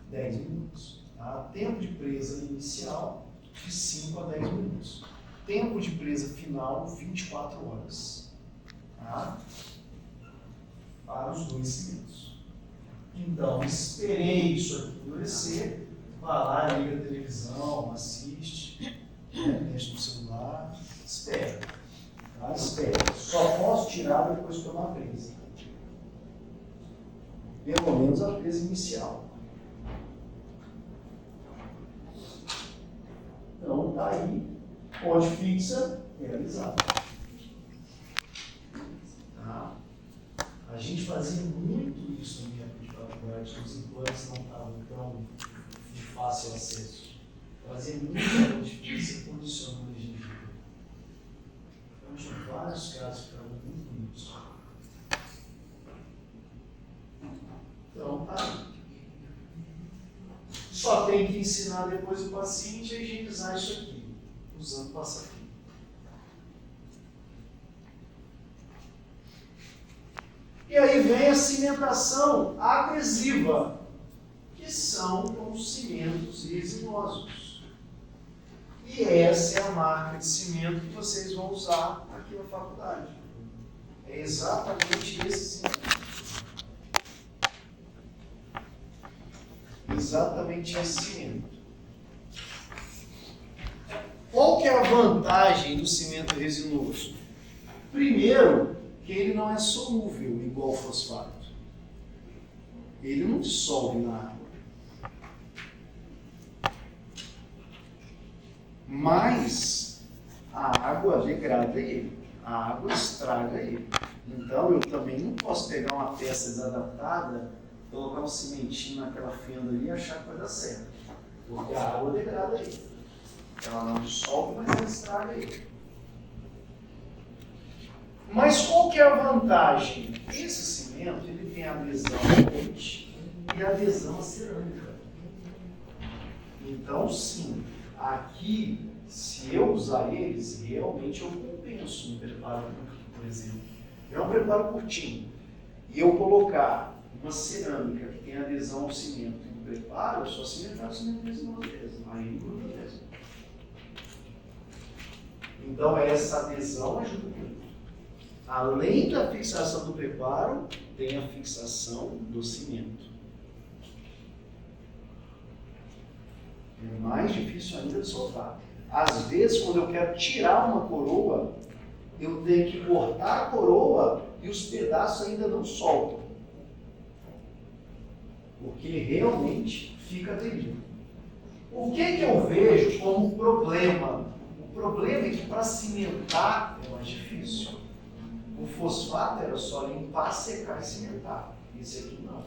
10 minutos. Tá? Tempo de presa inicial, de 5 a 10 minutos. Tempo de presa final, 24 horas. Tá? Para os dois cimentos. Então, esperei isso aqui endurecer, vai lá, liga a televisão, assiste, mexe no celular, espera. Tá? Espera. Só posso tirar depois de tomar a presa. Pelo menos a presa inicial. Então, tá aí, ponte fixa, realizada. Tá? A gente fazia muito isso na minha época de faculdade, os implantes não estavam tão de fácil acesso. Fazia muita ponte fixa posicionando a gengiva. Então, tinha vários casos que ficavam muito bonitos. Então, tá. Só tem que ensinar depois o paciente a higienizar isso aqui, usando passa-fio. E aí vem a cimentação adesiva, que são com cimentos resinosos. E essa é a marca de cimento que vocês vão usar aqui na faculdade. É exatamente esse cimento. Exatamente esse cimento. Qual que é a vantagem do cimento resinoso? Primeiro, que ele não é solúvel igual ao fosfato. Ele não dissolve na água. Mas a água degrada ele. A água estraga ele. Então eu também não posso pegar uma peça desadaptada, colocar um cimentinho naquela fenda ali e achar que vai dar certo. Porque a água degrada ele. Ela não dissolve, mas ela estraga ele. Mas qual que é a vantagem? Esse cimento ele tem adesão à ponte e adesão à cerâmica. Então, sim, aqui, se eu usar eles, realmente eu compenso no preparo, por exemplo. É um preparo curtinho. E eu colocar uma cerâmica que tem adesão ao cimento no preparo, eu só cimentar o cimento mesmo uma vez. Aí não gruda mesmo. Então, essa adesão ajuda muito. Além da fixação do preparo, tem a fixação do cimento. É mais difícil ainda de soltar. Às vezes, quando eu quero tirar uma coroa, eu tenho que cortar a coroa e os pedaços ainda não soltam. Porque realmente fica terrível. O que eu vejo como problema? O problema é que para cimentar é mais difícil. O fosfato era só limpar, secar e cimentar. Esse aqui não.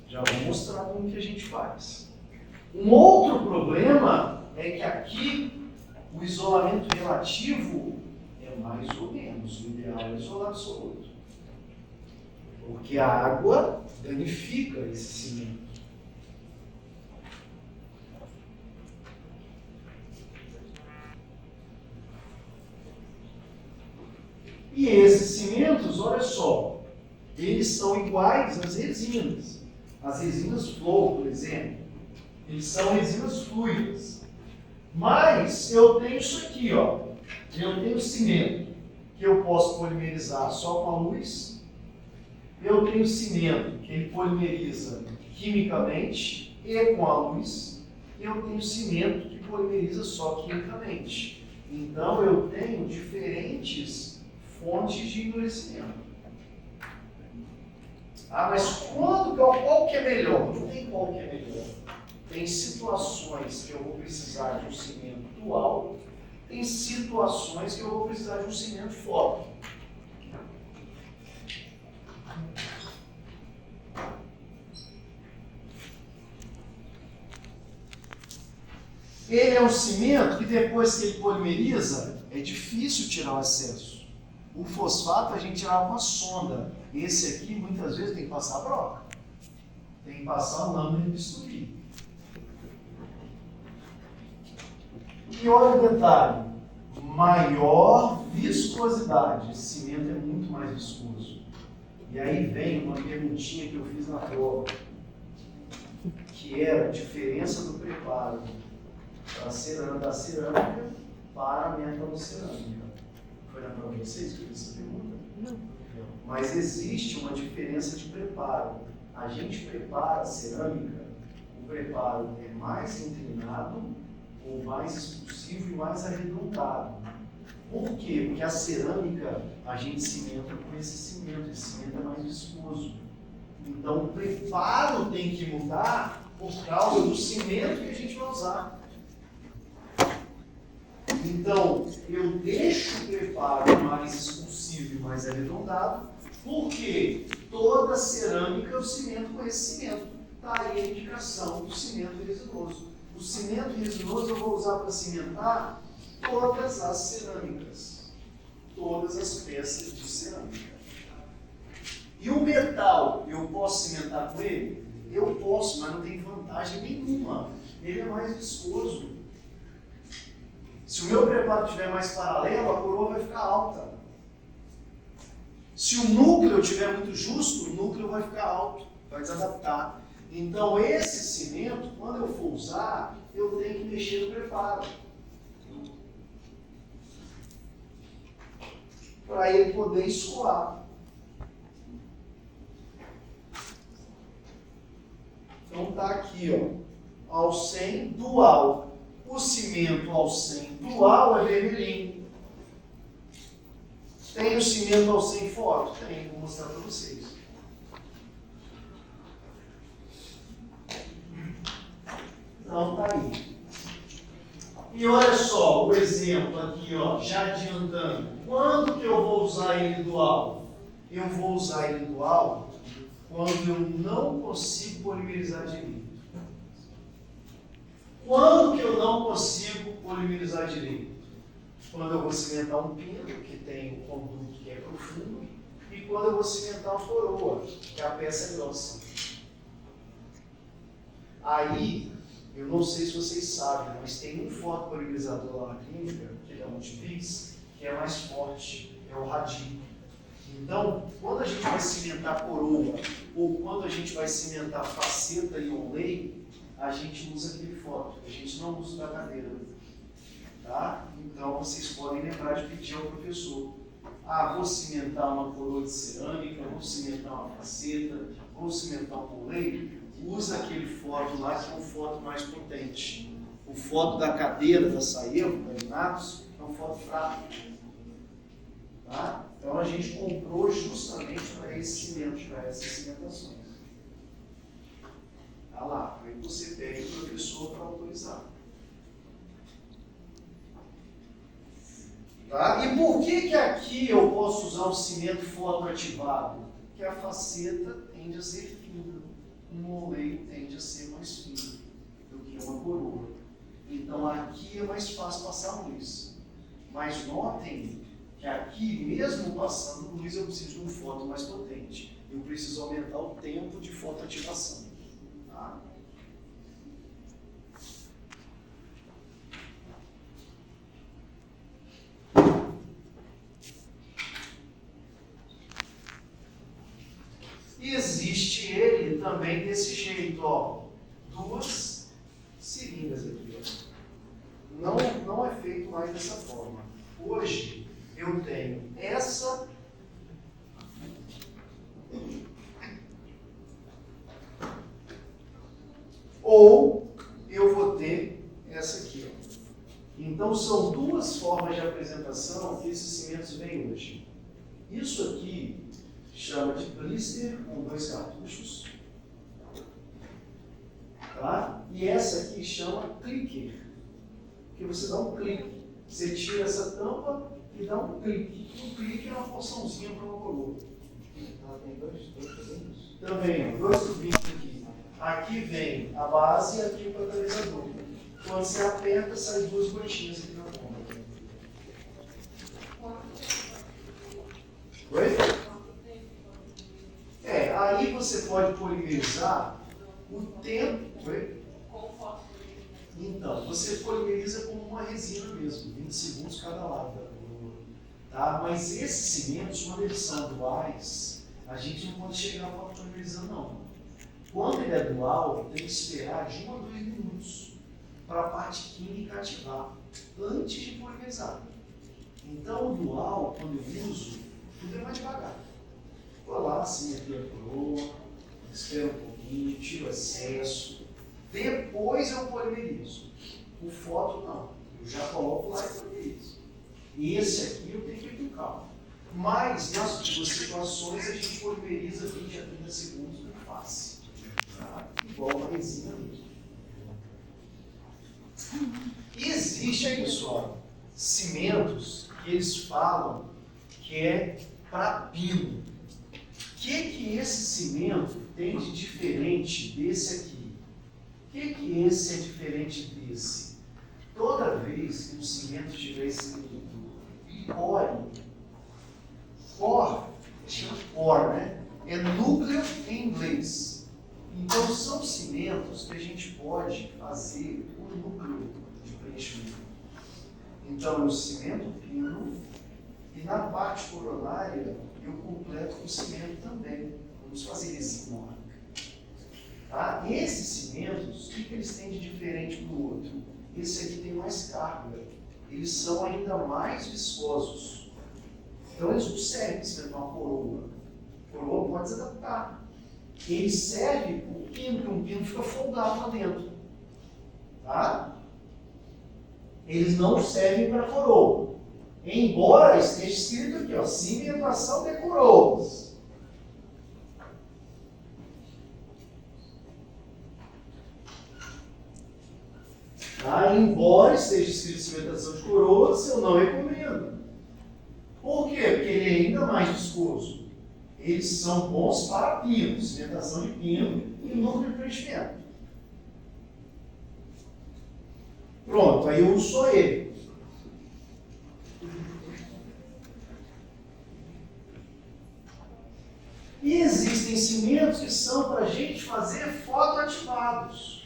Já vou mostrar como que a gente faz. Um outro problema é que aqui o isolamento relativo é mais ou menos. O ideal é isolar absoluto. Porque a água danifica esse cimento. E esses cimentos, olha só, eles são iguais às resinas. As resinas Flow, por exemplo, eles são resinas fluidas. Mas eu tenho isso aqui, ó. Eu tenho cimento que eu posso polimerizar só com a luz. Eu tenho cimento que ele polimeriza quimicamente e com a luz. E eu tenho cimento que polimeriza só quimicamente. Então eu tenho diferentes fontes de endurecimento. Ah, mas qual que é melhor? Não tem qual que é melhor. Tem situações que eu vou precisar de um cimento dual, tem situações que eu vou precisar de um cimento forte. Ele é um cimento que depois que ele polimeriza, é difícil tirar o excesso. O fosfato a gente tirava uma sonda. Esse aqui, muitas vezes, tem que passar broca. Tem que passar um lâmina de bisturi. E olha o detalhe. Maior viscosidade. Esse cimento é muito mais viscoso. E aí vem uma perguntinha que eu fiz na prova. Que era a diferença do preparo da cerâmica para a metalocerâmica. Foi na prova de vocês que eu fiz essa pergunta? Não. Mas existe uma diferença de preparo. A gente prepara a cerâmica, o preparo é mais inclinado, ou mais expulsivo e mais arredondado. Por quê? Porque a cerâmica, a gente cimenta com esse cimento é mais viscoso. Então o preparo tem que mudar por causa do cimento que a gente vai usar. Então, eu deixo o preparo mais expulsivo e mais arredondado, porque toda cerâmica, o cimento com esse cimento. Está aí a indicação do cimento resinoso. O cimento resinoso eu vou usar para cimentar todas as cerâmicas, todas as peças de cerâmica. E o metal, eu posso cimentar com ele? Eu posso, mas não tem vantagem nenhuma. Ele é mais viscoso. Se o meu preparo estiver mais paralelo, a coroa vai ficar alta. Se o núcleo estiver muito justo, o núcleo vai ficar alto, vai desadaptar. Então, esse cimento, quando eu for usar, eu tenho que mexer no preparo. Para ele poder escoar. Então está aqui, ó, alcem dual. O cimento alcem dual é vermelhinho. Tem o cimento alcem foto? Tem, vou mostrar para vocês. Então tá aí. E olha só o exemplo aqui, ó, já adiantando. Quando que eu vou usar ele dual? Eu vou usar ele dual quando eu não consigo polimerizar direito. Quando que eu não consigo polimerizar direito? Quando eu vou cimentar um pino, que tem o conduto que é profundo, e quando eu vou cimentar uma coroa, que a peça é grossa. Aí, eu não sei se vocês sabem, mas tem um fotopolimerizador lá na clínica, que é da Multipix, que é mais forte, é o Radin. Então, quando a gente vai cimentar coroa, ou quando a gente vai cimentar faceta e onlay, a gente usa aquele foto, a gente não usa da cadeira. Tá? Então, vocês podem lembrar de pedir ao professor. Ah, vou cimentar uma coroa de cerâmica, vou cimentar uma faceta, vou cimentar um onlay. Usa aquele foto lá, que é um foto mais potente. O foto da cadeira da Saevo, da Inatos, é um foto fraco. Tá? Então a gente comprou justamente para esse cimento, para essas cimentações. Tá lá, aí você pega o professor para autorizar. Tá? E por que aqui eu posso usar um cimento fotoativado? Porque a faceta tende a ser fina. Um onlay tende a ser mais fino do que uma coroa. Então aqui é mais fácil passar luz. Mas notem que aqui, mesmo passando luz, eu preciso de um foto mais potente. Eu preciso aumentar o tempo de fotoativação. Tá? E existe ele também desse jeito, ó. Duas seringas aqui, ó. Não é feito mais dessa forma. Hoje eu tenho essa ou eu vou ter essa aqui, ó. Então são duas formas de apresentação que esses cimentos vêm hoje. Isso aqui chama de blister com 2 cartuchos. Tá? E essa aqui chama clicker. Que você dá um clique. Você tira essa tampa e dá um clique. Um clique é uma porçãozinha para uma coroa. Ela tem dois tubinhos. Também, 2 tubinhos aqui. Aqui vem a base e aqui o catalisador. Quando você aperta, sai 2 gotinhas aqui na ponta. Oi? Aí você pode polimerizar o tempo. Oi? Então, você polimeriza como uma resina mesmo, 20 segundos cada lado. Tá? Mas esses cimentos, quando eles são duais, a gente não pode chegar para polimerizar, não. Quando ele é dual, tem que esperar de 1 a 2 minutos para a parte química ativar, antes de polimerizar. Então, o dual, quando eu uso, tudo é mais devagar. Vou lá, assim, aqui a coroa, espero um pouquinho, tiro o excesso, depois eu polimerizo. O foto não, eu já coloco lá e polimerizo. E esse aqui eu tenho que ir com calma. Mas nas duas situações a gente polimeriza 20 a 30 segundos na face. Tá? Igual uma resina mesmo. E existe aí, pessoal, cimentos que eles falam que é para pino. O que esse cimento tem de diferente desse aqui? O que esse é diferente desse? Toda vez que um cimento tiver escrito core, chama core, né? É núcleo em inglês. Então são cimentos que a gente pode fazer o núcleo de preenchimento. Então o cimento pino e na parte coronária eu completo com cimento também. Vamos fazer resina. Tá? Esses cimentos, o que eles têm de diferente do outro? Esse aqui tem mais carga. Eles são ainda mais viscosos. Então eles não servem para esquentar uma coroa. A coroa pode se adaptar. Ele serve para o pino, porque um pino fica folgado lá dentro. Tá? Eles não servem para coroa. Embora esteja escrito aqui, ó, cimentação de coroas. Tá? Embora esteja escrito cimentação de coroas, eu não recomendo. Por quê? Porque ele é ainda mais viscoso. Eles são bons para pino, cimentação de pino e núcleo de preenchimento. Pronto, aí eu uso só ele. E existem cimentos que são para a gente fazer fotoativados.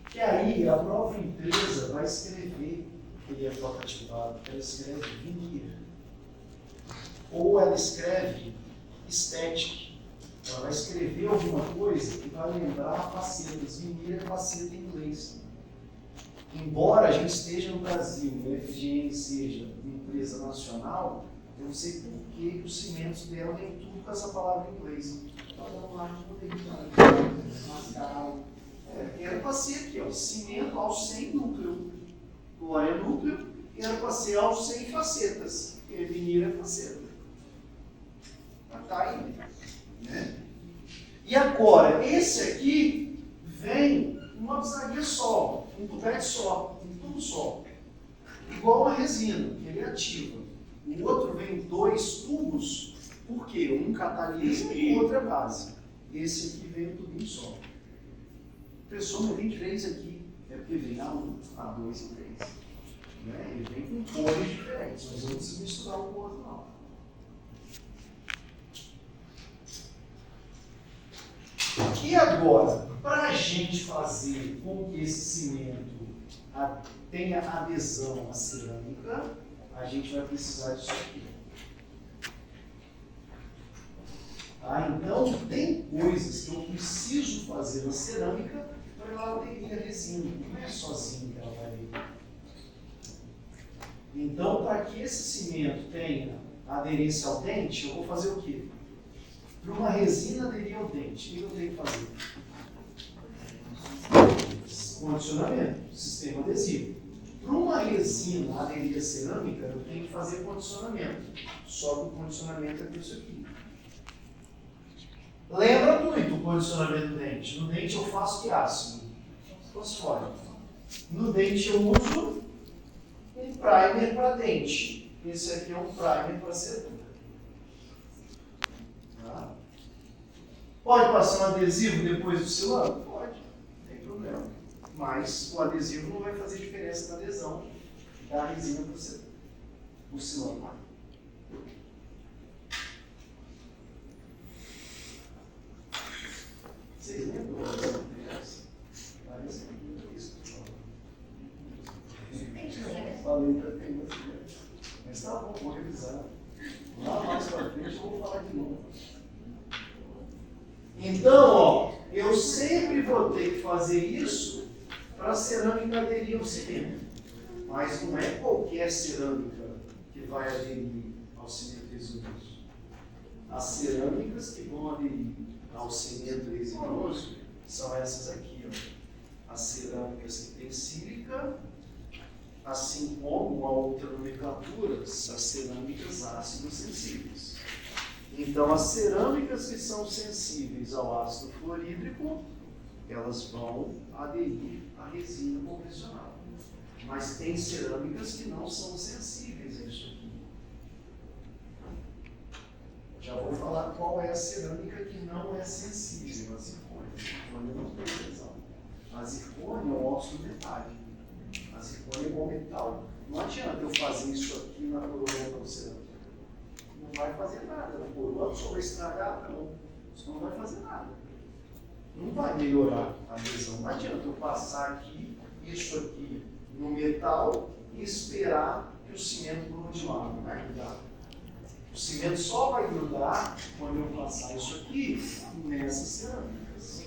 Que aí a própria empresa vai escrever que ele é fotoativado. Ela escreve vinir. Ou ela escreve estética. Ela vai escrever alguma coisa que vai lembrar facetas. Vinir é faceta em inglês. Embora a gente esteja no Brasil e a FGN seja uma empresa nacional, eu não sei por que os cimentos dela tem tudo com essa palavra em inglês. Então, lá de modernidade, mascarado. Era para ser aqui, ó, cimento ao 100 núcleo. Glória é núcleo, era para ser ao 100 facetas. Porque vinir é faceta. Mas tá aí. Né? E agora, esse aqui vem uma bisaguinha só, um tubete só, um tubo só. Igual uma resina, que ele é ativa. O outro vem 2 tubos, por quê? Um catalisa e o outro é base. Esse aqui vem um tubinho só. A pessoa não vem 3 aqui, é porque vem A1, A2 e 3. Né? Ele vem com cores diferentes, mas eu não preciso misturar um com o outro não. E agora, para a gente fazer com que esse cimento tenha adesão à cerâmica, a gente vai precisar disso aqui. Tá? Então, tem coisas que eu preciso fazer na cerâmica para ela aderir a resina. Não é sozinho que ela vai aderir. Então, para que esse cimento tenha aderência ao dente, eu vou fazer o quê? Para uma resina aderir ao dente, o que eu tenho que fazer? Condicionamento, sistema adesivo. Para uma resina aderir à cerâmica, eu tenho que fazer condicionamento. Só que o condicionamento é isso aqui. Lembra muito o condicionamento do dente. No dente eu faço que ácido? Fosfórico. No dente eu uso um primer para dente. Esse aqui é um primer para cerâmica. Tá? Pode passar um adesivo depois do silano? Pode, não tem problema. Mas o adesivo não vai fazer diferença na adesão da resina para o silano. Vocês lembram dessa conversa? Parece muito isso. Falei para ter mas tá bom, vou revisar. Lá mais para frente eu vou falar de novo. Então, ó, eu sempre vou ter que fazer isso para a cerâmica aderir ao cimento. Mas não é qualquer cerâmica que vai aderir ao cimento resinoso. As cerâmicas que vão aderir ao cimento resinoso são essas aqui, ó. As cerâmicas que têm sílica, assim como a outra nomenclatura, as cerâmicas ácidos sensíveis. Então, as cerâmicas que são sensíveis ao ácido fluorídrico, elas vão aderir à resina convencional. Mas tem cerâmicas que não são sensíveis a isso aqui. Já vou falar qual é a cerâmica que não é sensível, a zircônia. A zircônia não tem lesão. A zircônia é um óxido metálico. A zircônia é igual metal. Não adianta eu fazer isso aqui na coroa para cerâmica. Não vai fazer nada na coroa, só vai estragar, não. Isso não vai fazer nada. Não vai melhorar a adesão. Não adianta eu passar aqui, isso aqui no metal e esperar que o cimento grude lá. Não vai mudar. O cimento só vai grudar quando eu passar isso aqui nessas cerâmicas.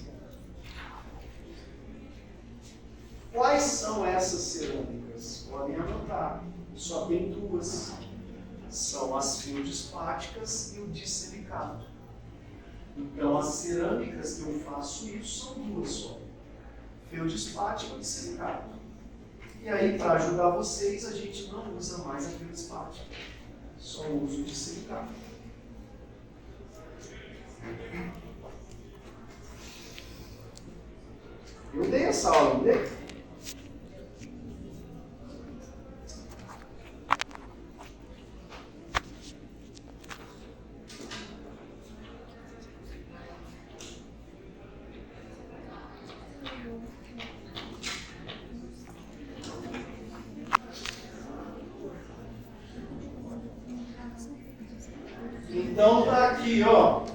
Quais são essas cerâmicas? Podem anotar. Só tem duas. São as feldispáticas e o dissilicato. Então, as cerâmicas que eu faço isso são duas só. Feldispática e dissilicato. E aí, para ajudar vocês, a gente não usa mais a feldispática. Só usa o dissilicato. Eu dei essa aula, não dei? Então tá aqui, ó,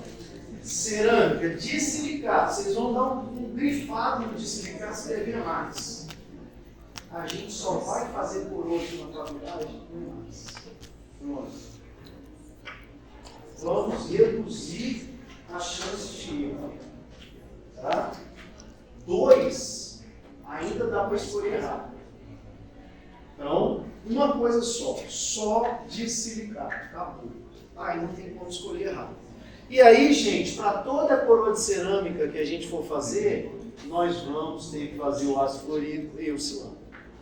cerâmica, dissilicato. Vocês vão dar um grifado no dissilicato e escrever mais. A gente só vai fazer por hoje na faculdade um mais. Pronto. Vamos reduzir a chance de erro. Tá? 2, ainda dá para escolher errado. Então, uma coisa só dissilicato. Acabou. Aí não tem como escolher errado. E aí, gente, para toda a coroa de cerâmica que a gente for fazer, nós vamos ter que fazer o ácido fluorídrico e o silano.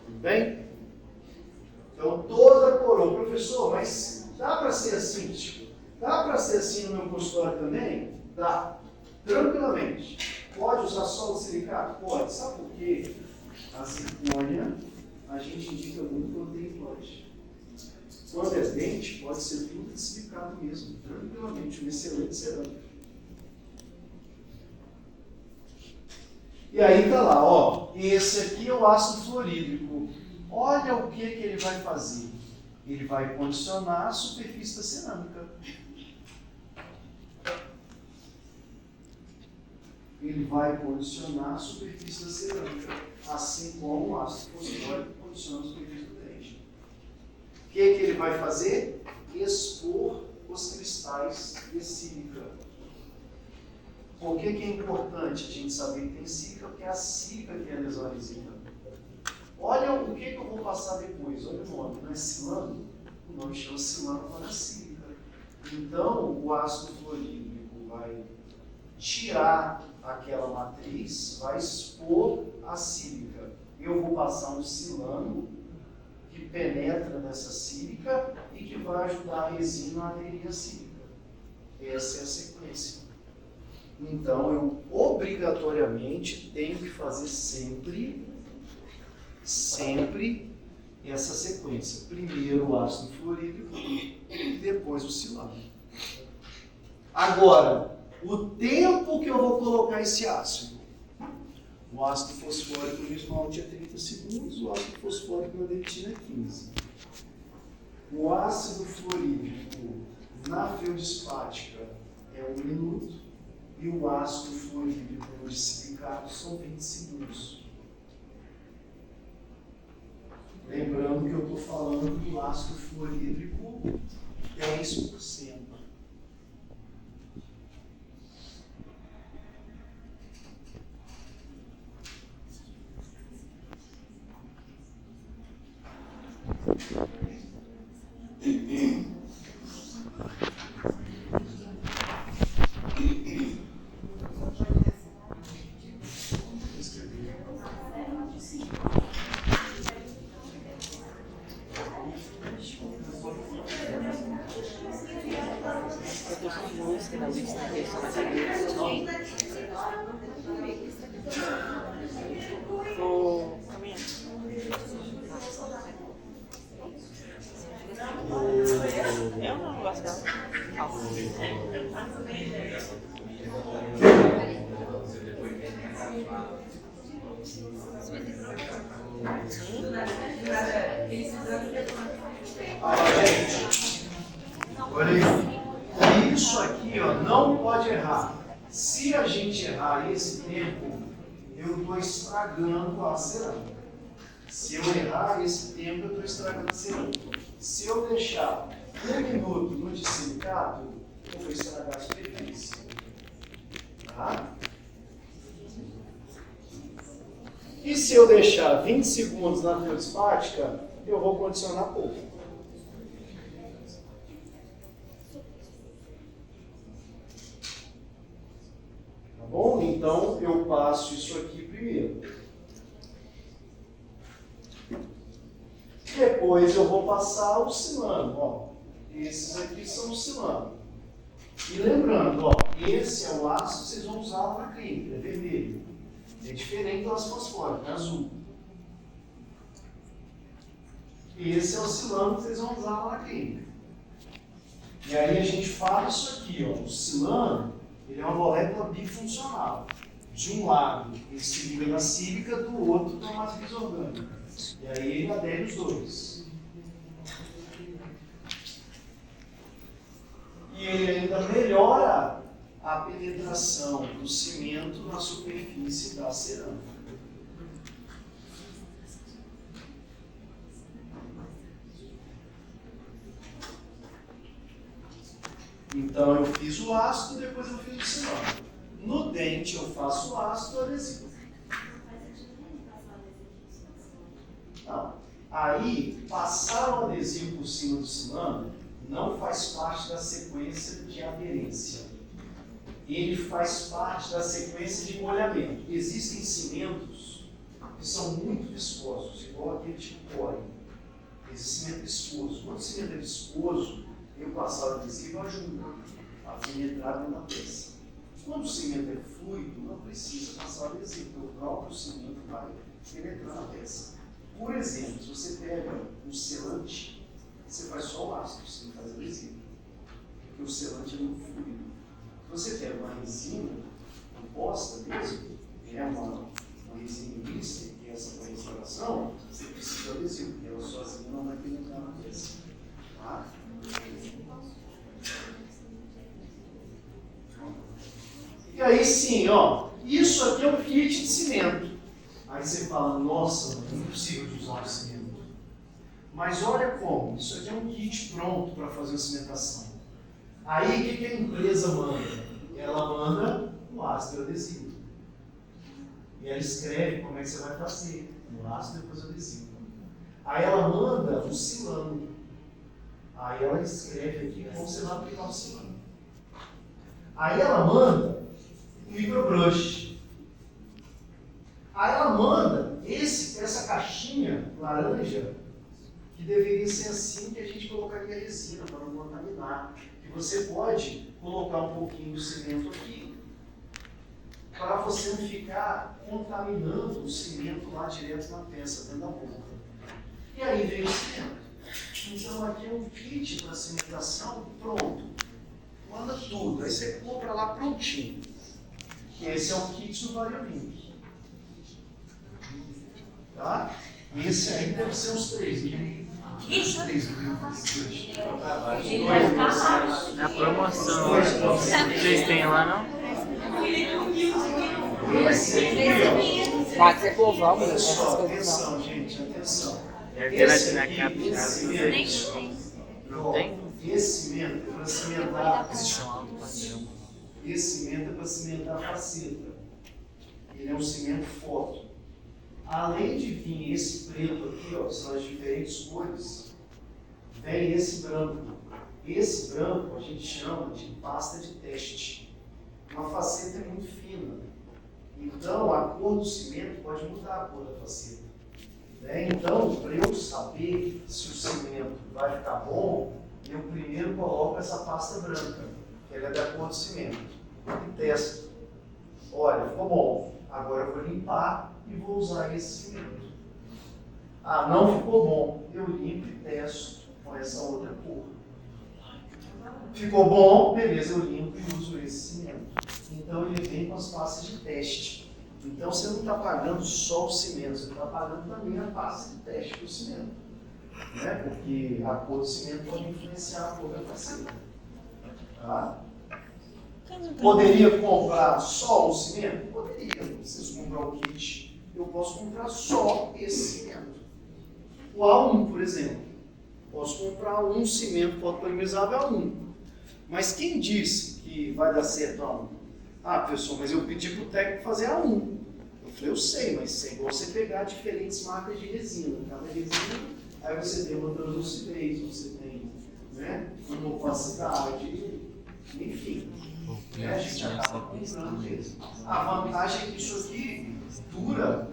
Tudo bem? Então, toda a coroa. Professor, mas dá para ser assim? Tipo, dá para ser assim no meu consultório também? Dá. Tranquilamente. Pode usar só o silicato? Pode. Sabe por quê? A zircônia, a gente indica muito quando tem implante. Quando é dente, pode ser tudo de silicato mesmo, tranquilamente, uma excelente cerâmica. E aí tá lá, ó, esse aqui é o ácido fluorídrico. Olha o que ele vai fazer. Ele vai condicionar a superfície da cerâmica. Ele vai condicionar a superfície da cerâmica, assim como o ácido fosfórico condiciona a superfície do dente. O que ele vai fazer? Expor os cristais de sílica. Por que é importante a gente saber que tem sílica? Porque é a sílica que é a lesão adesiva. Olha o que eu vou passar depois. Olha o nome, não é silano? O nome chama silano para a sílica. Então, o ácido fluorídrico vai tirar aquela matriz, vai expor a sílica. Eu vou passar um silano que penetra nessa sílica e que vai ajudar a resina a aderir à sílica. Essa é a sequência. Então, eu obrigatoriamente tenho que fazer sempre essa sequência. Primeiro o ácido fluorídrico e depois o silano. Agora, o tempo que eu vou colocar esse ácido. O ácido fosfórico no esmalte é 30 segundos, o ácido fosfórico na dentina é 15. O ácido fluorídrico na feldispática é 1 minuto e o ácido fluorídrico no silicato são 20 segundos. Lembrando que eu estou falando do ácido fluorídrico 10%. Eu não gosto dela. Gente, olha aí. Isso aqui, ó, não pode errar. Se a gente errar esse tempo, eu estou estragando a cerâmica. Se eu errar esse tempo, eu estou estragando a cerâmica. Se eu deixar 1 minuto no de silicato, eu vou estragar a superfície. Tá? E se eu deixar 20 segundos na feldspática, eu vou condicionar pouco. Tá bom? Então, eu passo isso aqui primeiro. Depois eu vou passar o silano. Ó, esses aqui são o silano. E lembrando, ó, esse é o ácido que vocês vão usar lá na clínica, é vermelho. É diferente do ácido fosfórico, é azul. Esse é o silano que vocês vão usar lá na clínica. E aí a gente fala isso aqui, ó. O silano, ele é uma molécula bifuncional. De um lado, ele se liga na sílica, do outro, na matriz orgânica. E aí ele adere os dois. E ele ainda melhora a penetração do cimento na superfície da cerâmica. Então eu fiz o ácido, depois eu fiz o silano. No dente eu faço o ácido adesivo. Não. Aí, passar o adesivo por cima do silano não faz parte da sequência de aderência. Ele faz parte da sequência de molhamento. Existem cimentos que são muito viscosos, igual aquele tipo core. Esse cimento viscoso. Quando o cimento é viscoso, eu passar o adesivo ajuda a penetrar dentro da peça. Quando o cimento é fluido, não precisa passar o adesivo, porque o próprio cimento vai penetrar na peça. Por exemplo, se você pega um selante, você faz só o ácido, você não faz adesivo. Porque o selante é muito fluido. Se você pega uma resina composta mesmo, uma resina mista, que é essa para restauração, você precisa de adesivo, porque ela sozinha não vai penetrar na peça. Tá? E aí sim, ó, isso aqui é um kit de cimento. Aí você fala, nossa, é impossível de usar o cimento. Mas olha como, isso aqui é um kit pronto para fazer a cimentação. Aí o que a empresa manda? Ela manda o ácido adesivo. E ela escreve como é que você vai fazer, o ácido e depois o adesivo. Aí ela manda o silano. Aí ela escreve aqui como você vai aplicar o silano. Aí ela manda o microbrush. Aí ela manda essa caixinha laranja, que deveria ser assim que a gente colocaria resina para não contaminar. Que você pode colocar um pouquinho do cimento aqui, para você não ficar contaminando o cimento lá direto na peça, dentro da boca. E aí vem o cimento. Então aqui é um kit para cimentação pronto. Manda tudo, aí você compra lá prontinho. Esse é o kit do Variolink. Tá? Esse aí deve ser uns 3 mil. Isso. 3 mil. Na promoção, vocês têm lá não? Esse aqui, ó. Pode ser povão, essas Pessoal, coisas não. atenção, gente, atenção. Deve ter Esse na aqui, capa. esse cimento, Não tem? esse cimento é para cimentar. São alto padrão. Esse cimento é para cimentar a faceta. Ele é um cimento foto. Além de vir esse preto aqui, ó, são as diferentes cores, vem esse branco. Esse branco a gente chama de pasta de teste. Uma faceta é muito fina. Então a cor do cimento pode mudar a cor da faceta. Né? Então, para eu saber se o cimento vai ficar bom, eu primeiro coloco essa pasta branca, que ela é da cor do cimento, e testo. Olha, ficou bom. Agora eu vou limpar e vou usar esse cimento. Ah, não ficou bom. Eu limpo e testo com essa outra cor. Ficou bom, beleza, eu limpo e uso esse cimento. Então ele vem com as pastas de teste. Então você não está pagando só o cimento, você está pagando também a pasta de teste do cimento. Né? Porque a cor do cimento pode influenciar a cor da faceta. Tá? Poderia comprar só o cimento? Poderia. Não preciso comprar o kit. Eu posso comprar só esse cimento. O A1, por exemplo. Posso comprar um cimento fotopolimerizável A1. Mas quem disse que vai dar certo A1? Ah, professor, mas eu pedi para o técnico fazer A1. Eu falei, eu sei, mas é igual você pegar diferentes marcas de resina. Cada resina, aí você tem uma translucidez, você tem, né, uma opacidade, enfim. A gente acaba comprando mesmo. A vantagem é que isso aqui dura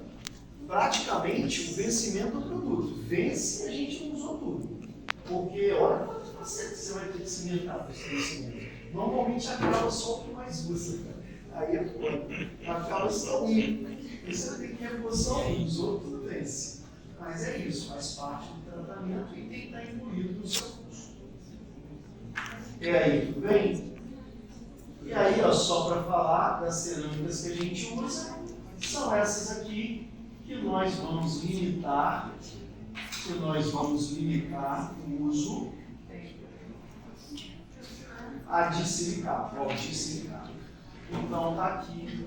praticamente o vencimento do produto. Vence e a gente não usou tudo. Porque olha quantas facetas você vai ter que cimentar para esse vencimento. Normalmente acaba só o que mais usa. Aí é foda. Acaba só um. E você vai ter que repor só um, os outros vence. Mas é isso, faz parte do tratamento e tem que estar incluído no seu custo. E aí, tudo bem? E aí, ó, só para falar das cerâmicas que a gente usa, são essas aqui que nós vamos limitar o uso a dissilicato, ao dissilicato. Então está aqui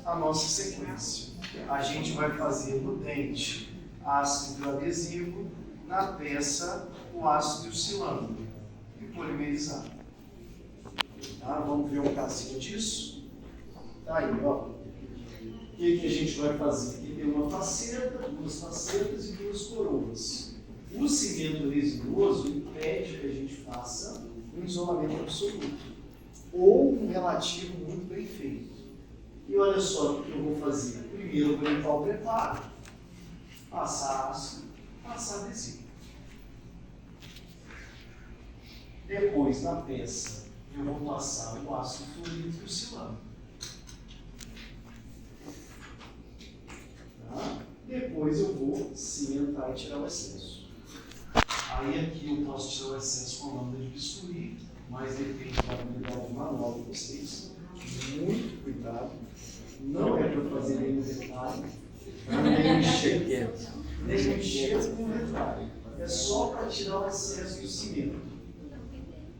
a nossa sequência. A gente vai fazer no dente ácido adesivo, na peça o ácido silânico e polimerizar. Tá? Vamos ver um casinho disso? Tá aí, ó. O que a gente vai fazer? Aqui tem uma faceta, duas facetas e duas coroas. O cimento resinoso impede que a gente faça um isolamento absoluto ou um relativo muito bem feito. E olha só o que eu vou fazer. Primeiro eu vou limpar o preparo, passar ácido, passar adesivo. Depois, na peça, eu vou passar o ácido fluorídrico e o silânico. Tá? Depois eu vou cimentar e tirar o excesso. Aí aqui eu posso tirar o excesso com a lâmina de bisturi, mas depende da habilidade manual de vocês. Muito cuidado. Não é para fazer nenhum detalhe, nem encher com detalhe. É só para tirar o excesso do cimento.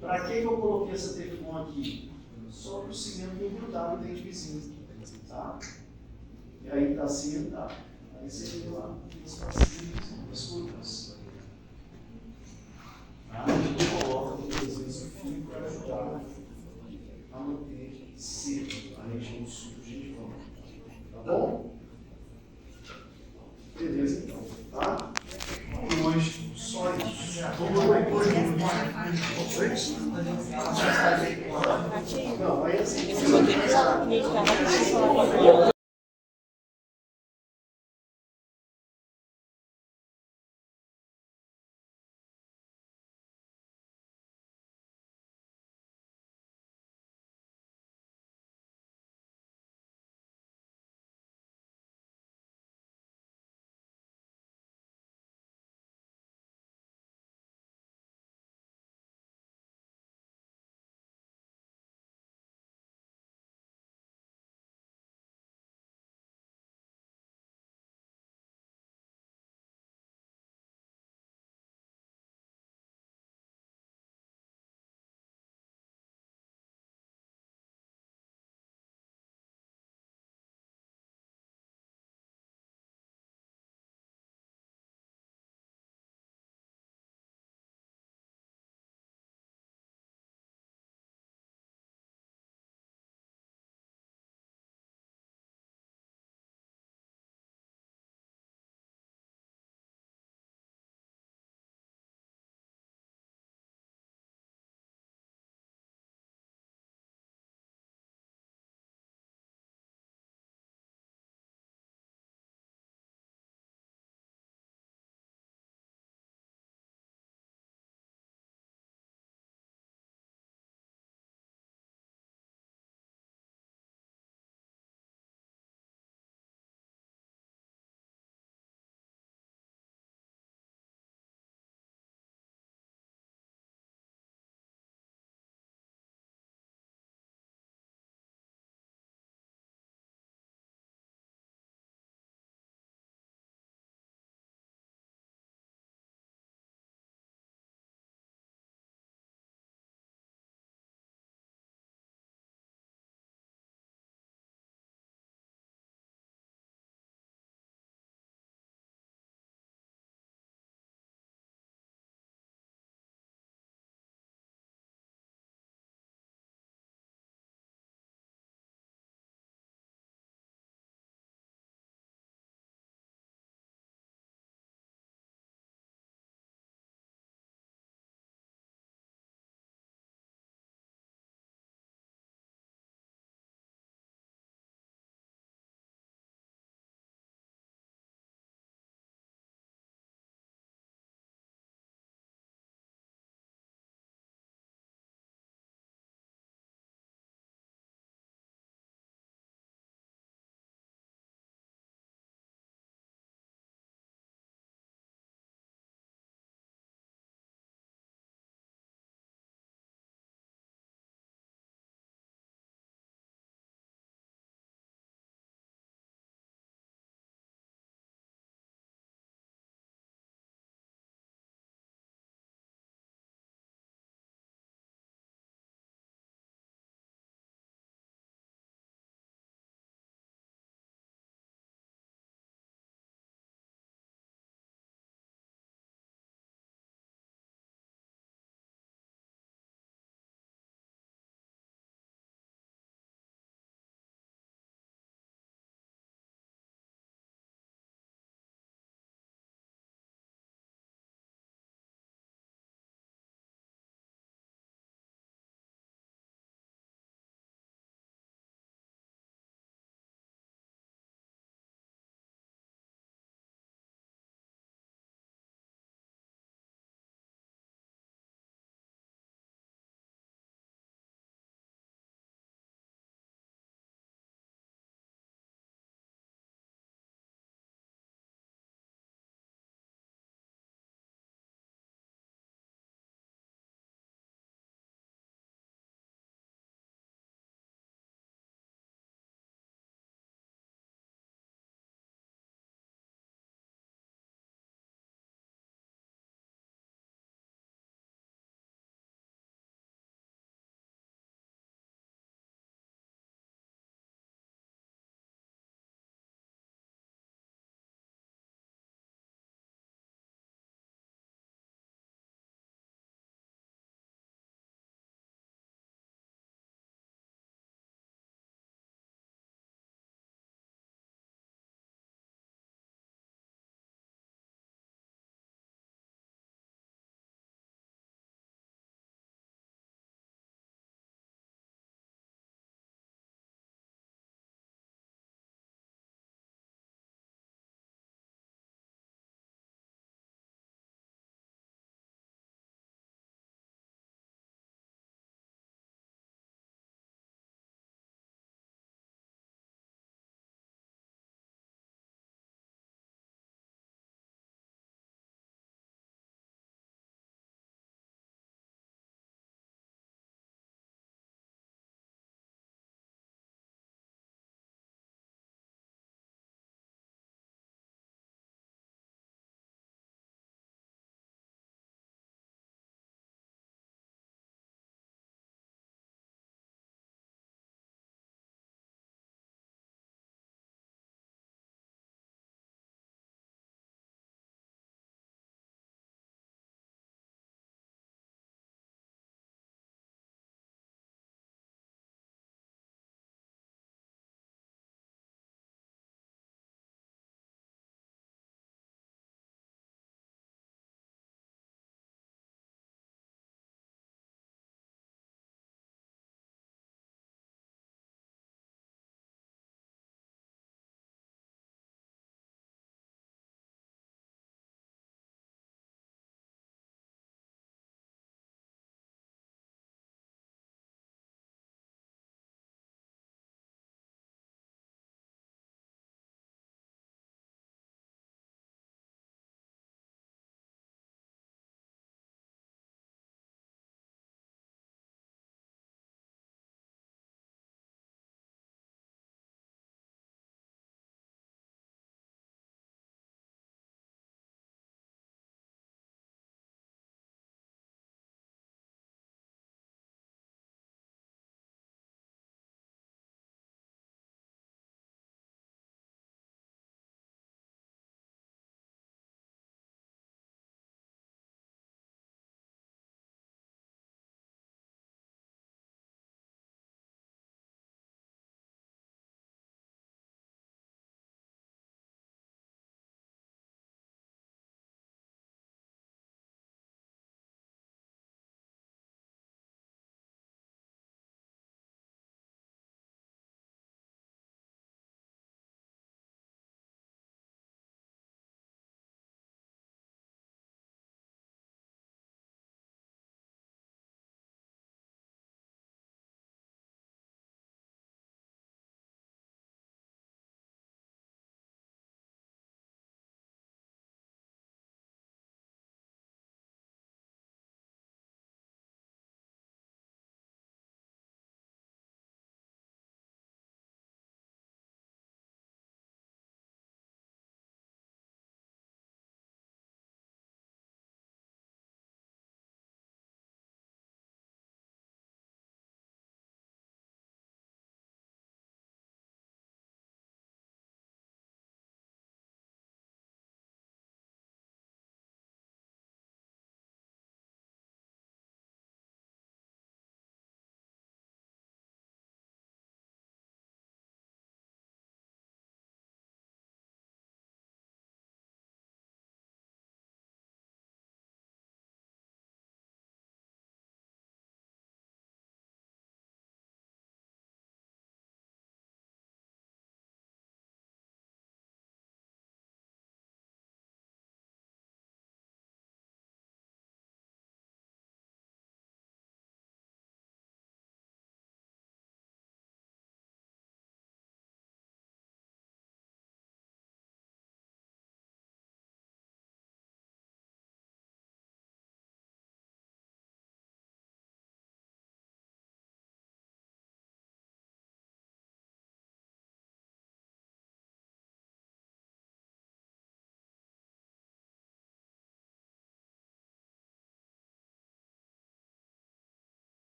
Para que eu coloquei essa teflon aqui? Só para o cimento não grudar no dente vizinho. Tá? E aí está cimentado. Aí você vê lá as pastilhas, as curvas. Tá? A gente coloca muitas vezes o fio para ajudar a manter seco a região sul de volta. Tá bom? Beleza então, tá? E hoje só isso. Não, aí assim.